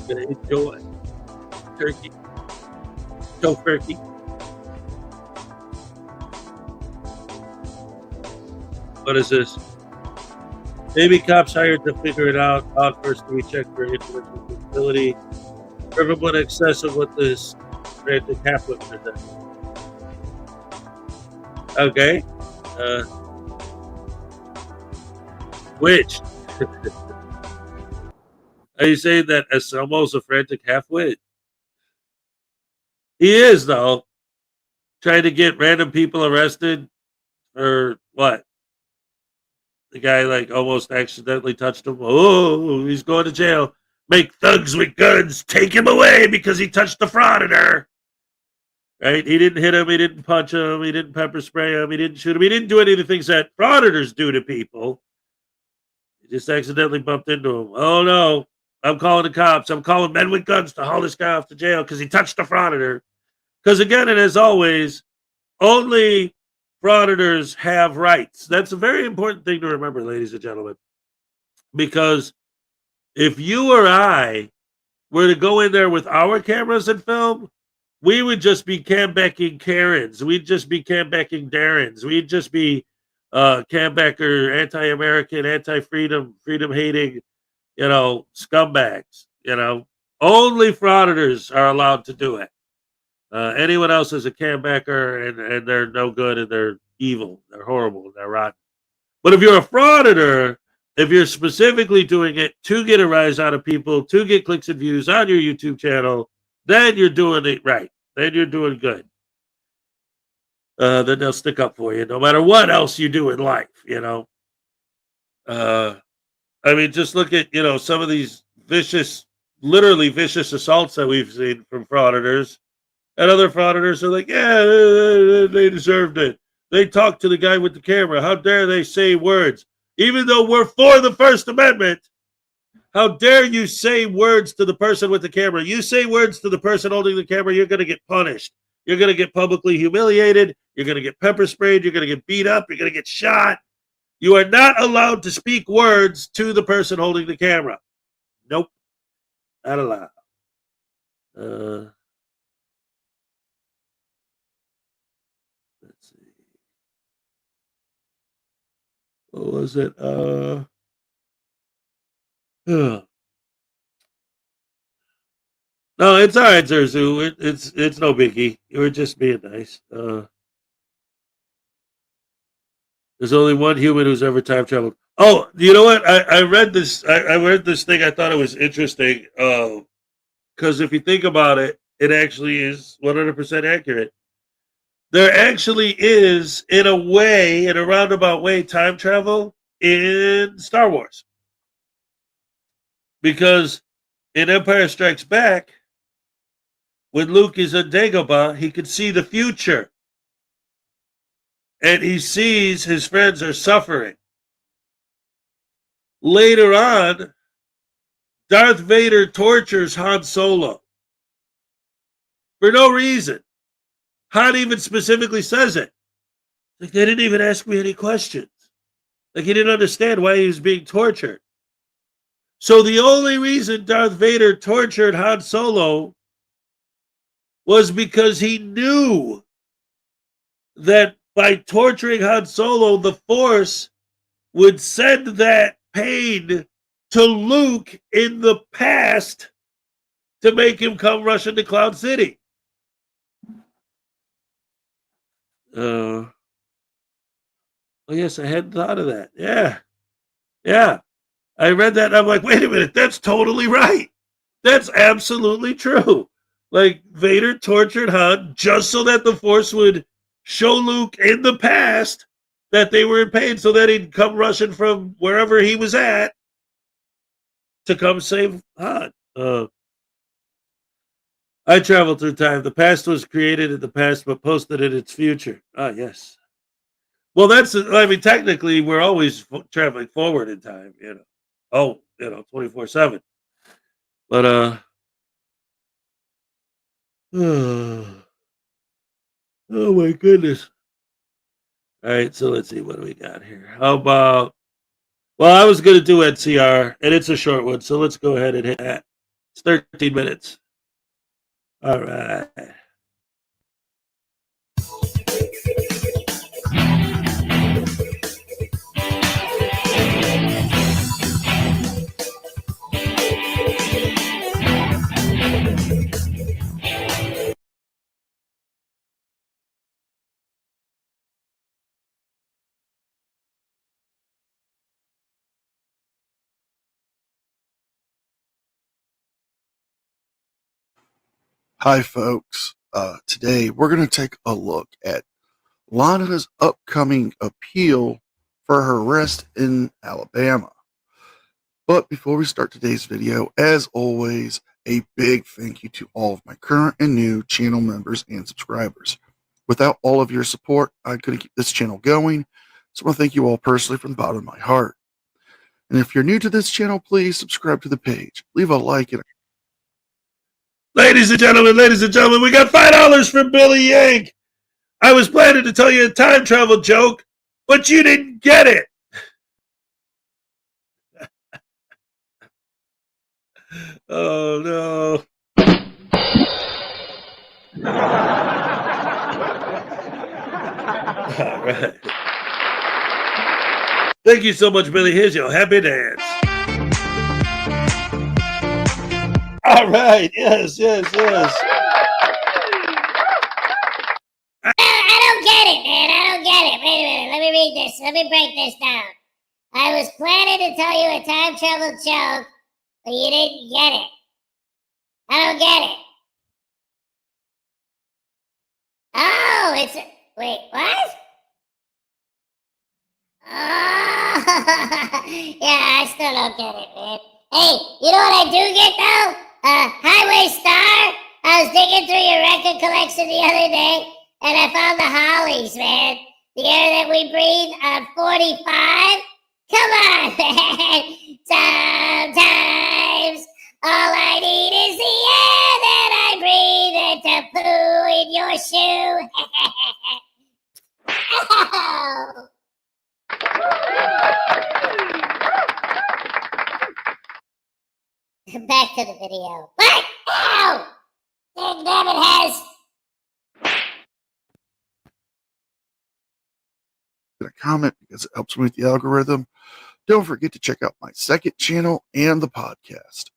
B: Gonna enjoy turkey, turkey. What is this? Maybe cops hired to figure it out. First, we check for intellectual disability. Everyone in excess of what this frantic half-wit presents. Okay. Which? Are you saying that Anselmo's a frantic half-wit? He is, though. Trying to get random people arrested for what? The guy almost accidentally touched him. Oh, he's going to jail. Make thugs with guns take him away because he touched the frauditor. Right? He didn't hit him. He didn't punch him. He didn't pepper spray him. He didn't shoot him. He didn't do any of the things that frauditors do to people. He just accidentally bumped into him. Oh, no. I'm calling the cops. I'm calling men with guns to haul this guy off to jail because he touched the frauditor. Because again, and as always, only frauditors have rights. That's a very important thing to remember, ladies and gentlemen. Because if you or I were to go in there with our cameras and film, we would just be cam-backing Karens. We'd just be cam-backing Darrens. We'd just be cam-backer, anti-American, anti-freedom, freedom-hating, scumbags. Only frauditors are allowed to do it. Anyone else is a cam-backer, and they're no good, and they're evil. They're horrible, and they're rotten. But if you're a frauditor, if you're specifically doing it to get a rise out of people, to get clicks and views on your YouTube channel, then you're doing it right. Then you're doing good. Then they'll stick up for you no matter what else you do in life, I mean, just look at, some of these literally vicious assaults that we've seen from frauditors. And other frauditors are like, yeah, they deserved it. They talked to the guy with the camera. How dare they say words? Even though we're for the First Amendment, how dare you say words to the person with the camera? You say words to the person holding the camera, you're going to get punished. You're going to get publicly humiliated. You're going to get pepper sprayed. You're going to get beat up. You're going to get shot. You are not allowed to speak words to the person holding the camera. Nope. Not allowed. Let's see. What was it? No, it's all right, Zerzu. It's no biggie. You were just being nice. There's only one human who's ever time traveled. Oh, you know what? I read this. I read this thing. I thought it was interesting. Because if you think about it, it actually is 100% accurate. There actually is, in a way, in a roundabout way, time travel in Star Wars. Because in Empire Strikes Back, when Luke is on Dagobah, he can see the future. And he sees his friends are suffering. Later on, Darth Vader tortures Han Solo. For no reason. Han even specifically says it. Like, they didn't even ask me any questions. Like, he didn't understand why he was being tortured. So the only reason Darth Vader tortured Han Solo was because he knew that by torturing Han Solo, the Force would send that pain to Luke in the past to make him come rushing to Cloud City. Oh, yes, I hadn't thought of that. Yeah. I read that and I'm like, wait a minute, that's totally right. That's absolutely true. Like, Vader tortured Han just so that the Force would show Luke in the past that they were in pain so that he'd come rushing from wherever he was at to come save Han. I travel through time. The past was created in the past, but posted in its future. Ah, yes. Well, technically, we're always traveling forward in time, 24/7. But, oh my goodness. All right, so let's see. What do we got here? How about, well, I was going to do NCR, and it's a short one, so let's go ahead and hit that. It's 13 minutes. All right.
M: Hi, folks. Today we're going to take a look at Lana's upcoming appeal for her arrest in Alabama. But before we start today's video, as always, a big thank you to all of my current and new channel members and subscribers. Without all of your support, I couldn't keep this channel going, so I want to thank you all personally from the bottom of my heart. And if you're new to this channel, please subscribe to the page, leave a like, and
B: Ladies and gentlemen, we got $5 from Billy Yank. I was planning to tell you a time travel joke, but you didn't get it. Oh, no. All right. Thank you so much, Billy. Here's your happy dance. All right. Yes.
A: I don't get it, man. I don't get it. Wait a minute. Let me read this. Let me break this down. I was planning to tell you a time travel joke, but you didn't get it. I don't get it. Oh, wait, what? Oh, yeah, I still don't get it, man. Hey, you know what I do get, though? Highway Star, I was digging through your record collection the other day, and I found the Hollies, man. The air that we breathe on 45. Come on, man. Sometimes all I need is the air that I breathe and to poo in your shoe. Back to the video. What? Ow! Damn it, Hez.
M: a comment because it helps me with the algorithm. Don't forget to check out my second channel and the podcast.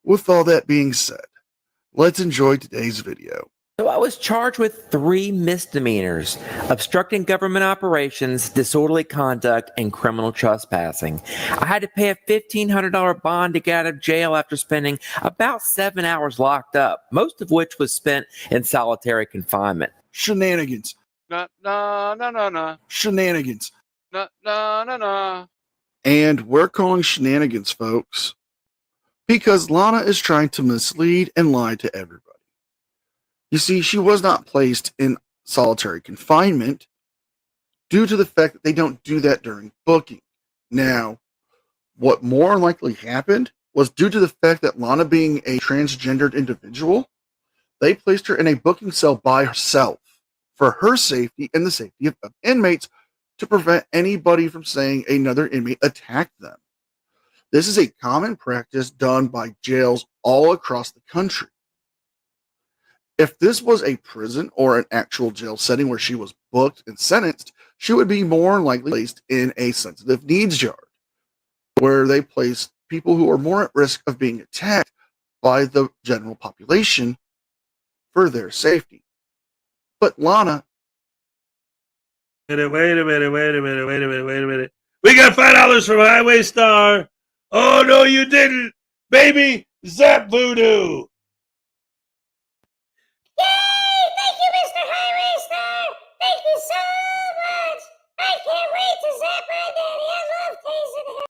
M: With all that being said, let's enjoy today's video.
N: So I was charged with 3 misdemeanors: obstructing government operations, disorderly conduct, and criminal trespassing. I had to pay a $1,500 bond to get out of jail after spending about 7 hours locked up, most of which was spent in solitary confinement.
M: Shenanigans.
I: No.
M: Shenanigans.
I: No.
M: And we're calling shenanigans, folks, because Lana is trying to mislead and lie to everybody. You see, she was not placed in solitary confinement due to the fact that they don't do that during booking. Now, what more likely happened was due to the fact that Lana being a transgendered individual, they placed her in a booking cell by herself for her safety and the safety of inmates to prevent anybody from saying another inmate attacked them. This is a common practice done by jails all across the country. If this was a prison or an actual jail setting where she was booked and sentenced, she would be more likely placed in a sensitive needs yard, where they place people who are more at risk of being attacked by the general population for their safety. But Lana,
B: Wait a minute. We got $5 from Highway Star. Oh, no, you didn't. Baby, Zap Voodoo.
A: Yay! Thank you, Mr. Highway Star! Thank you so much! I can't wait to zap my daddy. I love tasting him.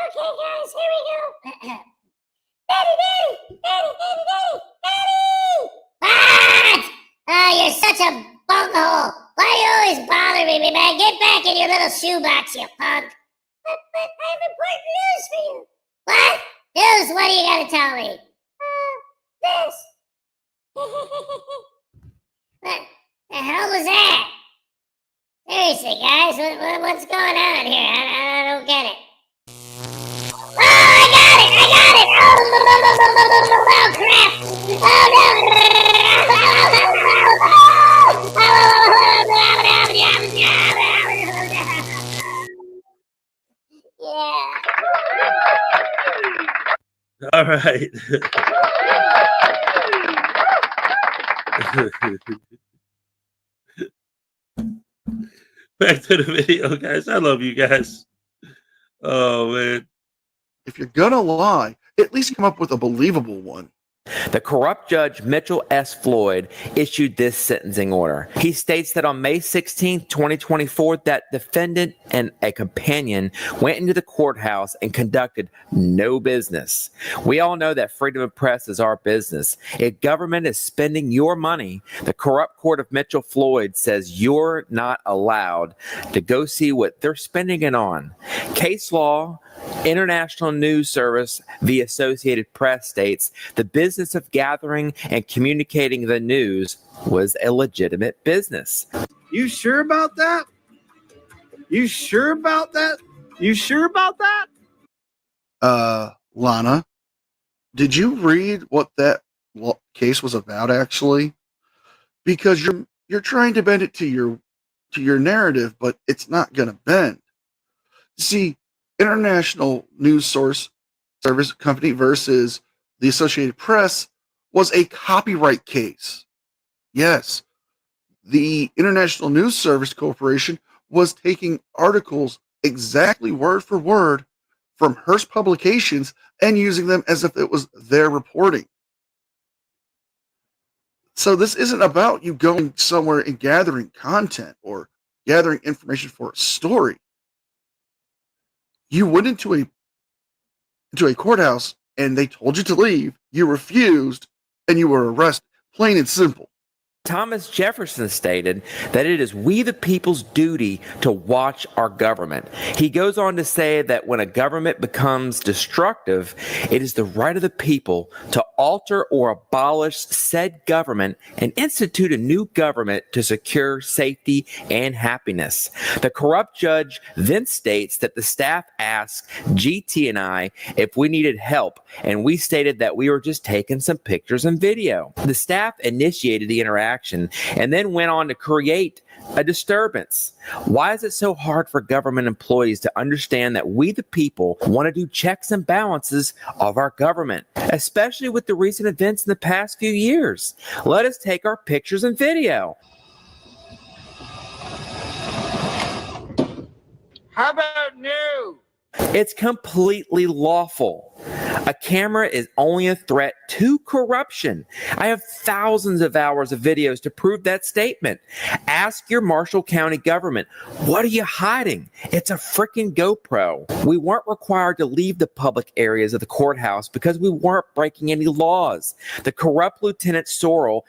A: Okay, guys, here we go. Daddy! What? Oh, you're such a bunghole. Why do you always bother me, man? Get back in your little shoebox, you punk. But I have important news for you. What? News? What do you gotta tell me? This. What the hell was that? Seriously, guys, what's going on here? I don't get it. Oh, I got it! Oh, crap! Oh, no!
B: All right. Back to the video, guys. I love you guys. Oh, man.
M: if you're gonna lie, at least come up with a believable one.
N: The corrupt judge Mitchell S. Floyd issued this sentencing order. He states that on May 16, 2024, that defendant and a companion went into the courthouse and conducted no business. We all know that freedom of press is our business. If government is spending your money, the corrupt court of Mitchell Floyd says you're not allowed to go see what they're spending it on. Case law, International News Service, the Associated Press states the business of gathering and communicating the news was a legitimate business.
E: You sure about that? You sure about that? You sure about that?
M: Lana, did you read what that case was about actually? Because you're trying to bend it to your narrative, but it's not going to bend. See, International News Service Company versus the Associated Press was a copyright case. Yes, the International News Service Corporation was taking articles exactly word for word from Hearst Publications and using them as if it was their reporting. So this isn't about you going somewhere and gathering content or gathering information for a story. You went into a courthouse and they told you to leave. You refused and you were arrested. Plain and simple.
N: Thomas Jefferson stated that it is we the people's duty to watch our government. He goes on to say that when a government becomes destructive, it is the right of the people to alter or abolish said government and institute a new government to secure safety and happiness. The corrupt judge then states that the staff asked GT and I if we needed help, and we stated that we were just taking some pictures and video. The staff initiated the interaction and then went on to create a disturbance. Why is it so hard for government employees to understand that we the people want to do checks and balances of our government, especially with the recent events in the past few years? Let us take our pictures and video.
E: How about new?
N: It's completely lawful. A camera is only a threat to corruption. I have thousands of hours of videos to prove that statement. Ask your Marshall County government, what are you hiding? It's a freaking GoPro. We weren't required to leave the public areas of the courthouse because we weren't breaking any laws. The corrupt Lieutenant Sorrell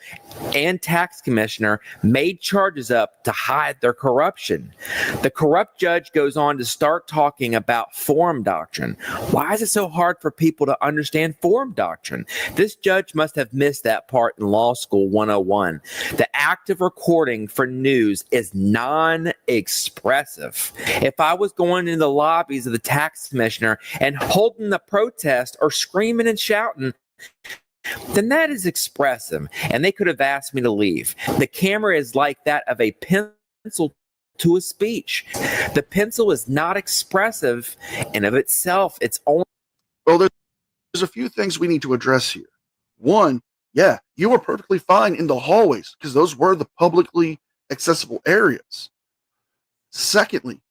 N: and tax commissioner made charges up to hide their corruption. The corrupt judge goes on to start talking about forum doctrine. Why is it so hard for people to understand forum doctrine? This judge must have missed that part in Law School 101. The act of recording for news is non-expressive. If I was going into the lobbies of the tax commissioner and holding the protest or screaming and shouting, then that is expressive, and they could have asked me to leave. The camera is like that of a pencil to a speech. The pencil is not expressive, and of itself, it's only.
M: Well, there's a few things we need to address here. One, yeah, you were perfectly fine in the hallways because those were the publicly accessible areas. Secondly,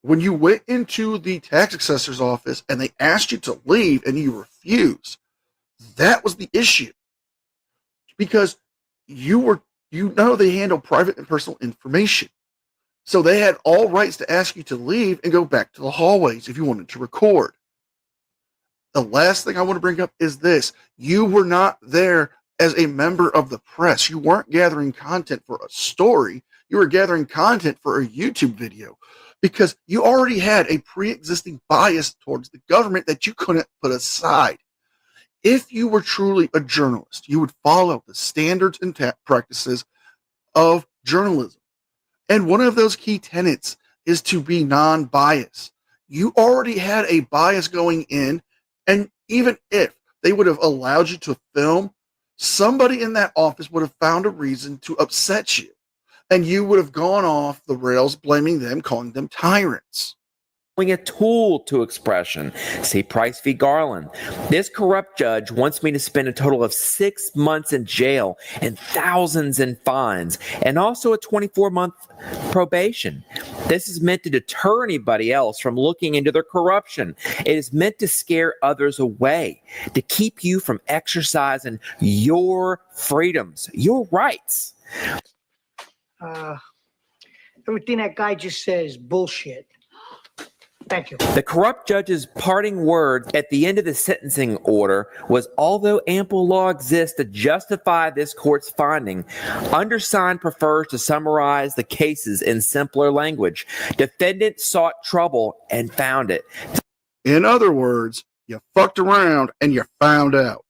M: when you went into the tax assessor's office and they asked you to leave and you refused, that was the issue. Because they handle private and personal information. So they had all rights to ask you to leave and go back to the hallways if you wanted to record. The last thing I want to bring up is this. You were not there as a member of the press. You weren't gathering content for a story. You were gathering content for a YouTube video because you already had a pre-existing bias towards the government that you couldn't put aside. If you were truly a journalist, you would follow the standards and practices of journalism. And one of those key tenets is to be non-biased. You already had a bias going in, and even if they would have allowed you to film, somebody in that office would have found a reason to upset you. And you would have gone off the rails blaming them, calling them tyrants.
N: A tool to expression. See Price v. Garland. This corrupt judge wants me to spend a total of 6 months in jail and thousands in fines, and also a 24-month probation. This is meant to deter anybody else from looking into their corruption. It is meant to scare others away, to keep you from exercising your freedoms, your rights.
O: Everything that guy just says is bullshit. Thank you.
N: The corrupt judge's parting word at the end of the sentencing order was, although ample law exists to justify this court's finding, undersigned prefers to summarize the cases in simpler language. Defendant sought trouble and found it.
M: In other words, you fucked around and you found out.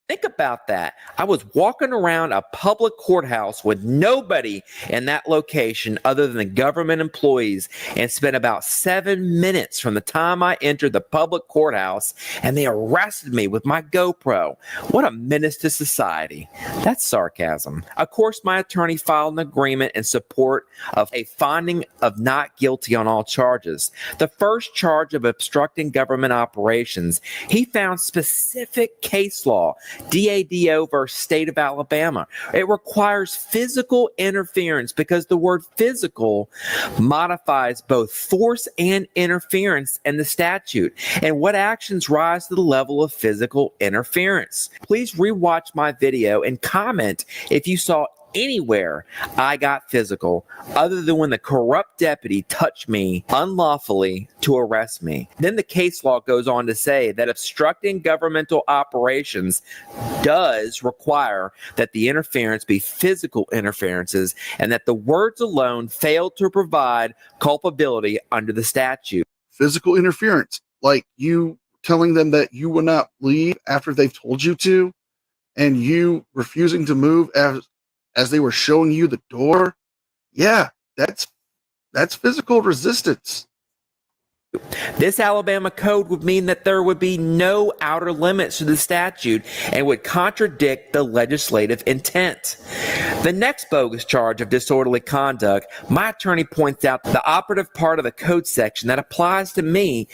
N: Think about that. I was walking around a public courthouse with nobody in that location other than the government employees and spent about 7 minutes from the time I entered the public courthouse, and they arrested me with my GoPro. What a menace to society. That's sarcasm. Of course, my attorney filed an agreement in support of a finding of not guilty on all charges. The first charge of obstructing government operations, he found specific case law, DADO versus State of Alabama. It requires physical interference because the word physical modifies both force and interference in the statute. And what actions rise to the level of physical interference? Please rewatch my video and comment if you saw anywhere I got physical other than when the corrupt deputy touched me unlawfully to arrest me. Then the case law goes on to say that obstructing governmental operations does require that the interference be physical interferences and that the words alone fail to provide culpability under the statute.
M: Physical interference, like you telling them that you will not leave after they've told you to, and you refusing to move as they were showing you the door. Yeah, that's physical resistance.
N: This Alabama code would mean that there would be no outer limits to the statute and would contradict the legislative intent. The next bogus charge of disorderly conduct, my attorney points out the operative part of the code section that applies to me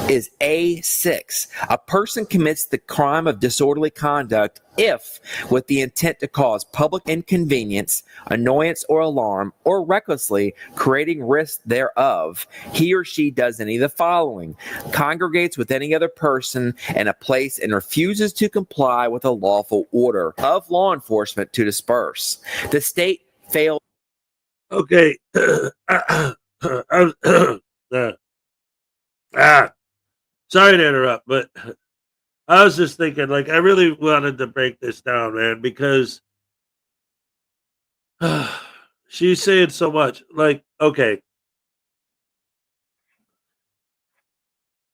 N: is A6. A person commits the crime of disorderly conduct if, with the intent to cause public inconvenience, annoyance, or alarm, or recklessly creating risk thereof, he or she does any of the following: congregates with any other person in a place and refuses to comply with a lawful order of law enforcement to disperse. The state failed.
B: Okay. Sorry to interrupt, but I was just thinking, like, I really wanted to break this down, man, because she's saying so much. Like, okay.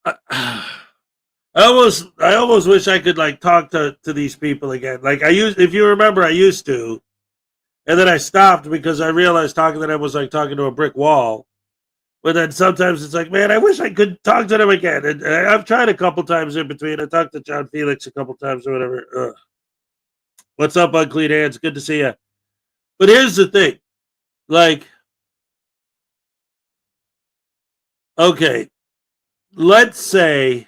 B: I almost wish I could, like, talk to these people again. Like, if you remember, I used to, and then I stopped because I realized talking to them was like talking to a brick wall. But then sometimes it's like, man, I wish I could talk to them again. And I've tried a couple times in between. I talked to John Felix a couple times or whatever. Ugh. What's up, Unclean Hands? Good to see you. But here's the thing. Like, okay, let's say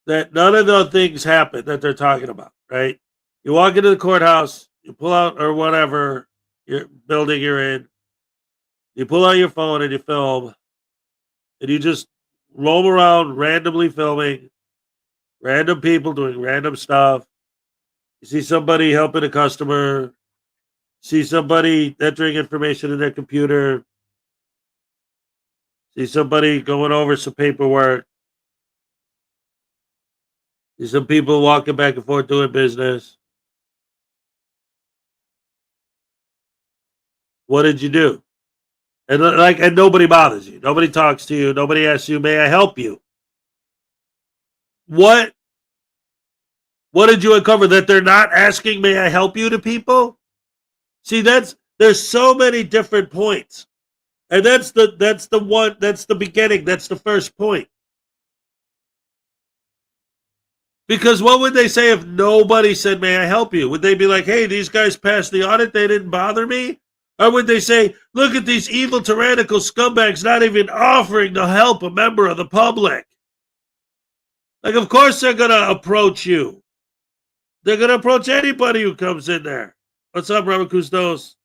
B: that none of the things happen that they're talking about, right? You walk into the courthouse, you pull out or whatever your building you're in, you pull out your phone and you film, and you just roam around randomly filming random people doing random stuff. You see somebody helping a customer, see somebody entering information in their computer, see somebody going over some paperwork, see some people walking back and forth doing business. What did you do? And and nobody bothers you. Nobody talks to you. Nobody asks you, "May I help you?" What did you uncover? That they're not asking, "May I help you?" to people? See, there's so many different points. And that's the beginning. That's the first point. Because what would they say if nobody said, "May I help you"? Would they be like, "Hey, these guys passed the audit, they didn't bother me"? Or would they say, "Look at these evil, tyrannical scumbags not even offering to help a member of the public"? Like, of course they're going to approach you. They're going to approach anybody who comes in there. What's up, Robert Custos?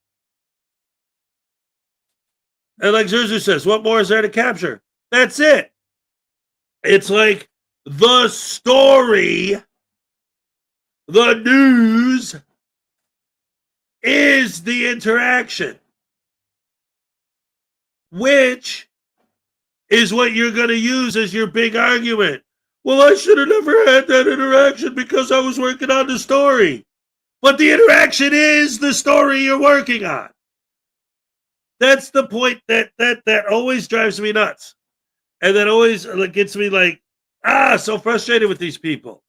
B: And like Zuzu says, what more is there to capture? That's it. It's like the story, the news is the interaction, which is what you're going to use as your big argument. Well, I should have never had that interaction because I was working on the story. But the interaction is the story you're working on. That's the point that always drives me nuts. And that always gets me so frustrated with these people.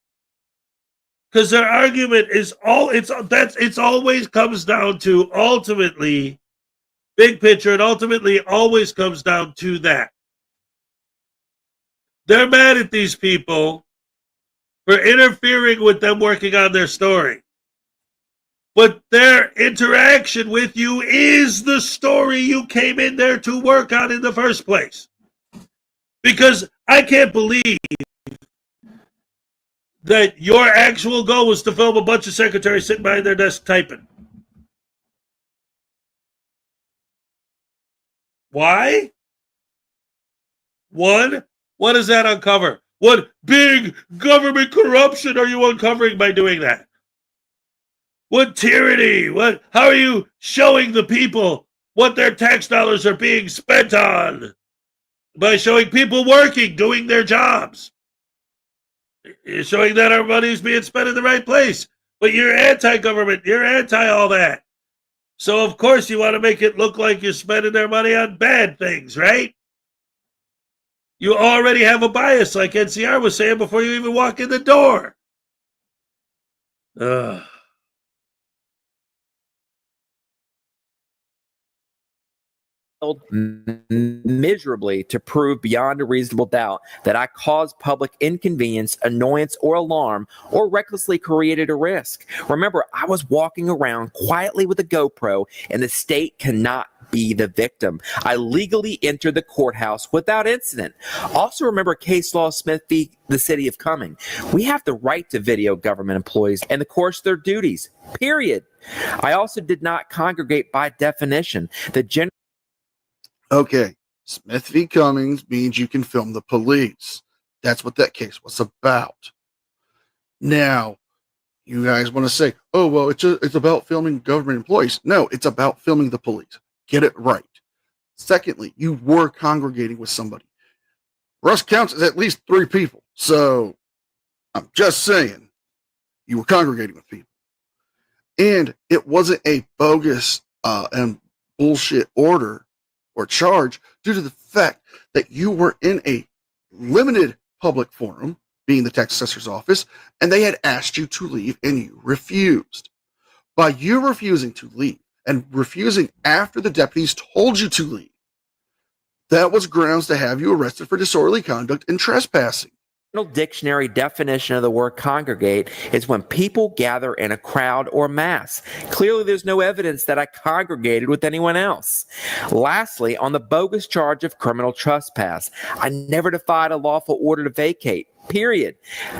B: Because their argument is always comes down to ultimately big picture, and ultimately always comes down to that. They're mad at these people for interfering with them working on their story. But their interaction with you is the story you came in there to work on in the first place. Because I can't believe that your actual goal was to film a bunch of secretaries sitting behind their desk typing. Why? One, what does that uncover? What big government corruption are you uncovering by doing that? What tyranny? How are you showing the people what their tax dollars are being spent on? By showing people working, doing their jobs. You're showing that our money is being spent in the right place. But you're anti-government. You're anti all that. So, of course, you want to make it look like you're spending their money on bad things, right? You already have a bias, like NCR was saying, before you even walk in the door.
N: Miserably to prove beyond a reasonable doubt that I caused public inconvenience, annoyance, or alarm, or recklessly created a risk. Remember, I was walking around quietly with a GoPro, and the state cannot be the victim. I legally entered the courthouse without incident. Also remember case law Smith v. the City of Cumming. We have the right to video government employees and the course of their duties, period. I also did not congregate by definition.
M: Okay, Smith v. Cummings means you can film the police. That's what that case was about. Now, you guys want to say, "Oh, well, it's about filming government employees." No, it's about filming the police. Get it right. Secondly, you were congregating with somebody. Russ counts as at least 3 people. So, I'm just saying, you were congregating with people. And it wasn't a bogus and bullshit order or charge due to the fact that you were in a limited public forum, being the tax assessor's office, and they had asked you to leave and you refused. By you refusing to leave and refusing after the deputies told you to leave, that was grounds to have you arrested for disorderly conduct and trespassing.
N: Dictionary definition of the word congregate is when people gather in a crowd or mass. Clearly, there's no evidence that I congregated with anyone else. Lastly, on the bogus charge of criminal trespass, I never defied a lawful order to vacate. Period.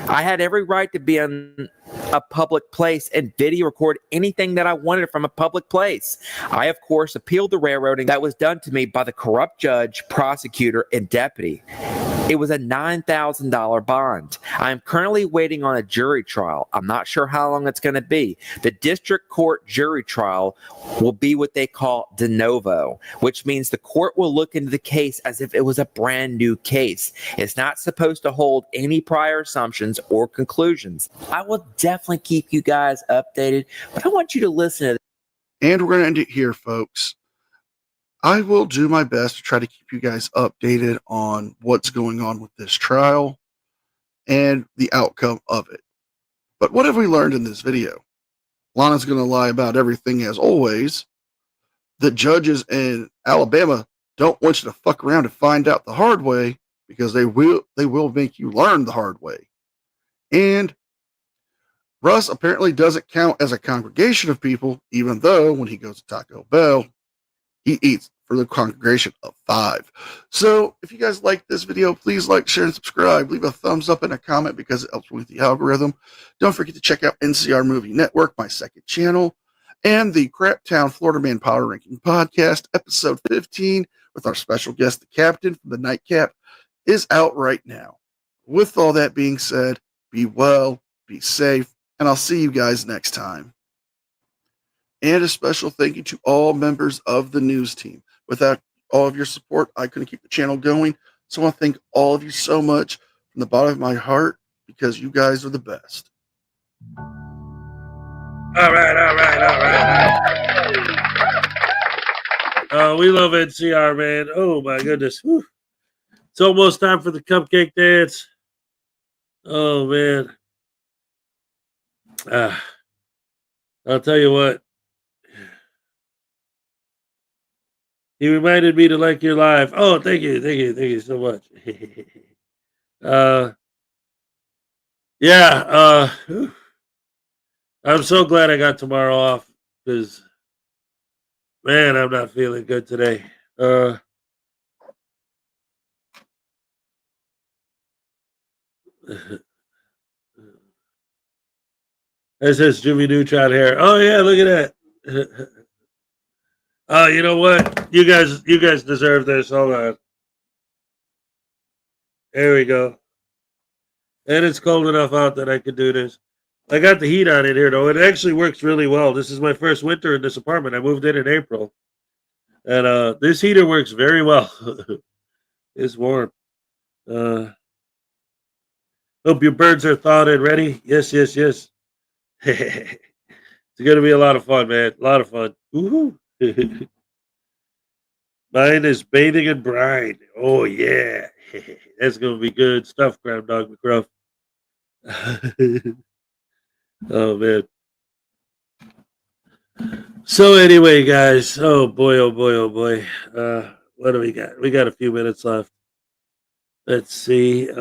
N: I had every right to be in a public place and video record anything that I wanted from a public place. I, of course, appealed the railroading that was done to me by the corrupt judge, prosecutor, and deputy. It was a $9,000 bond. I am currently waiting on a jury trial. I'm not sure how long it's going to be. The district court jury trial will be what they call de novo, which means the court will look into the case as if it was a brand new case. It's not supposed to hold any prior assumptions or conclusions. I will definitely keep you guys updated, but I want you to listen to.
M: And we're going to end it here, folks. I will do my best to try to keep you guys updated on what's going on with this trial and the outcome of it. But what have we learned in this video? Lana's going to lie about everything as always. The judges in Alabama don't want you to fuck around and find out the hard way, because they will make you learn the hard way. And Russ apparently doesn't count as a congregation of people, even though when he goes to Taco Bell, he eats for the congregation of 5. So if you guys like this video, please like, share, and subscribe. Leave a thumbs up and a comment because it helps with the algorithm. Don't forget to check out NCR Movie Network, my second channel, and the Craptown Florida Man Power Ranking Podcast, episode 15, with our special guest, the captain from the Nightcap, is out right now. With all that being said, be well, be safe, and I'll see you guys next time. And a special thank you to all members of the news team. Without all of your support, I couldn't keep the channel going. So I want to thank all of you so much from the bottom of my heart, because you guys are the best.
B: All right. We love NCR, man. Oh, my goodness. Whew. It's almost time for the cupcake dance. Oh, man. I'll tell you what. He reminded me to like your live. Oh, thank you so much. I'm so glad I got tomorrow off, because, man, I'm not feeling good today. This is Jimmy Neutron here. Oh yeah, look at that. Oh, you know what? You guys deserve this. Hold on. There we go. And it's cold enough out that I could do this. I got the heat on in here, though. It actually works really well. This is my first winter in this apartment. I moved in April. And this heater works very well. It's warm. Hope your birds are thawed and ready. Yes. It's going to be a lot of fun, man. A lot of fun. Woohoo. Mine is bathing in brine. Oh, yeah. That's going to be good stuff, Ground Dog McGruff. Oh, man. So, anyway, guys. Oh, boy. What do we got? We got a few minutes left. Let's see. I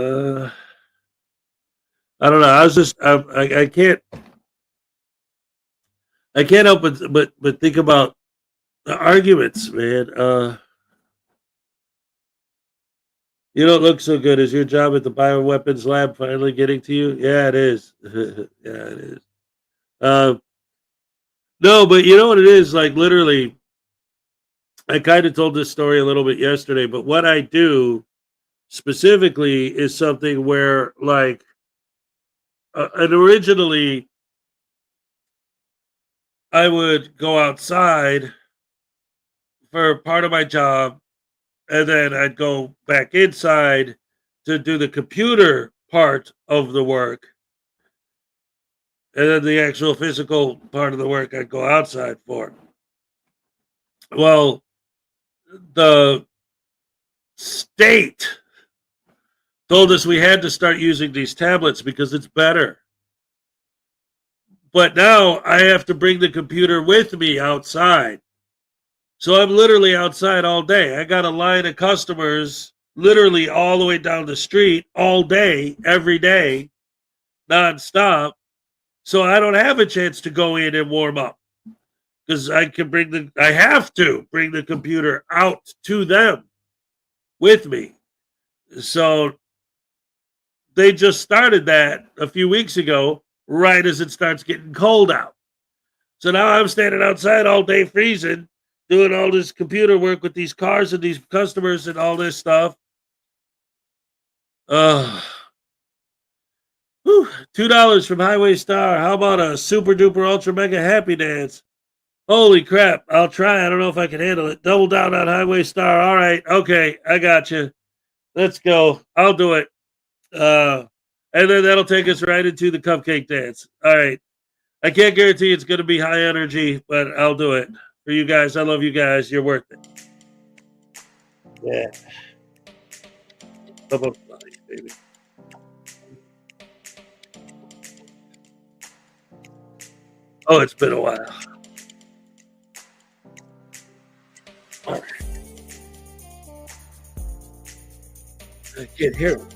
B: don't know. I can't help but think about the arguments, man. You don't look so good. Is your job at the bioweapons lab finally getting to you? Yeah, it is. Yeah, it is. No, but you know what it is? Like, literally, I kind of told this story a little bit yesterday, but what I do specifically is something where, like, and originally I would go outside for part of my job, and then I'd go back inside to do the computer part of the work. And then the actual physical part of the work I'd go outside for. Well, the state told us we had to start using these tablets because it's better. But now I have to bring the computer with me outside. So I'm literally outside all day. I got a line of customers literally all the way down the street all day, every day, nonstop. So I don't have a chance to go in and warm up because I have to bring the computer out to them with me. So they just started that a few weeks ago, right as it starts getting cold out. So now I'm standing outside all day freezing, doing all this computer work with these cars and these customers and all this stuff. $2 from Highway Star. How about a super duper ultra mega happy dance? Holy crap. I'll try. I don't know if I can handle it. Double down on Highway Star. All right. Okay. I got you. Let's go. I'll do it. And then that'll take us right into the cupcake dance. All right. I can't guarantee it's going to be high energy, but I'll do it for you guys. I love you guys. You're worth it. Yeah. Baby. Oh, it's been a while. All right. I can't hear him.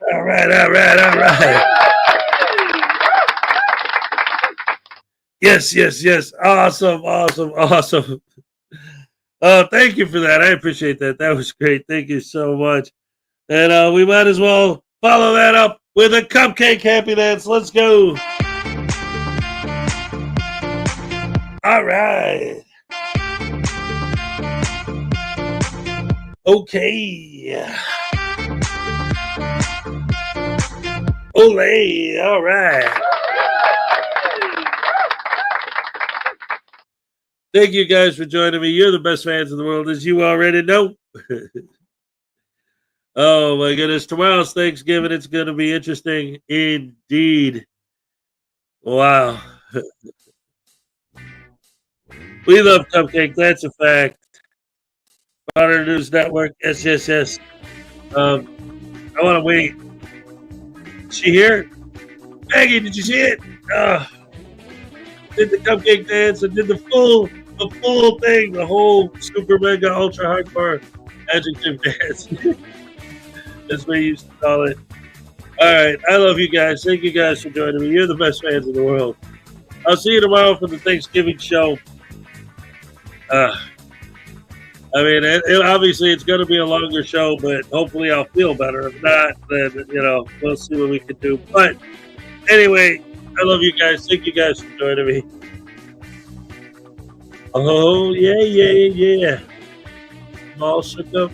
B: All right. Yes. Awesome. Thank you for that. I appreciate that. That was great. Thank you so much. And we might as well follow that up with a cupcake happy dance. Let's go. All right. Okay. Olay. All right. Thank you guys for joining me. You're the best fans in the world, as you already know. Oh my goodness. Tomorrow's Thanksgiving. It's going to be interesting indeed. Wow. We love cupcake. That's a fact. Frauditor News Network. Yes. I want to wait. Is she here? Maggie, did you see it? did the cupcake dance, and did the full thing, the whole super mega ultra hardcore adjective dance. As we used to call it. All right, I love you guys. Thank you guys for joining me. You're the best fans in the world. I'll see you tomorrow for the Thanksgiving show. I mean, obviously it's going to be a longer show, but hopefully I'll feel better. If not, then, we'll see what we can do. But anyway, I love you guys. Thank you guys for joining me. Oh, yeah. I'm all shook up.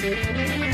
A: Thank you.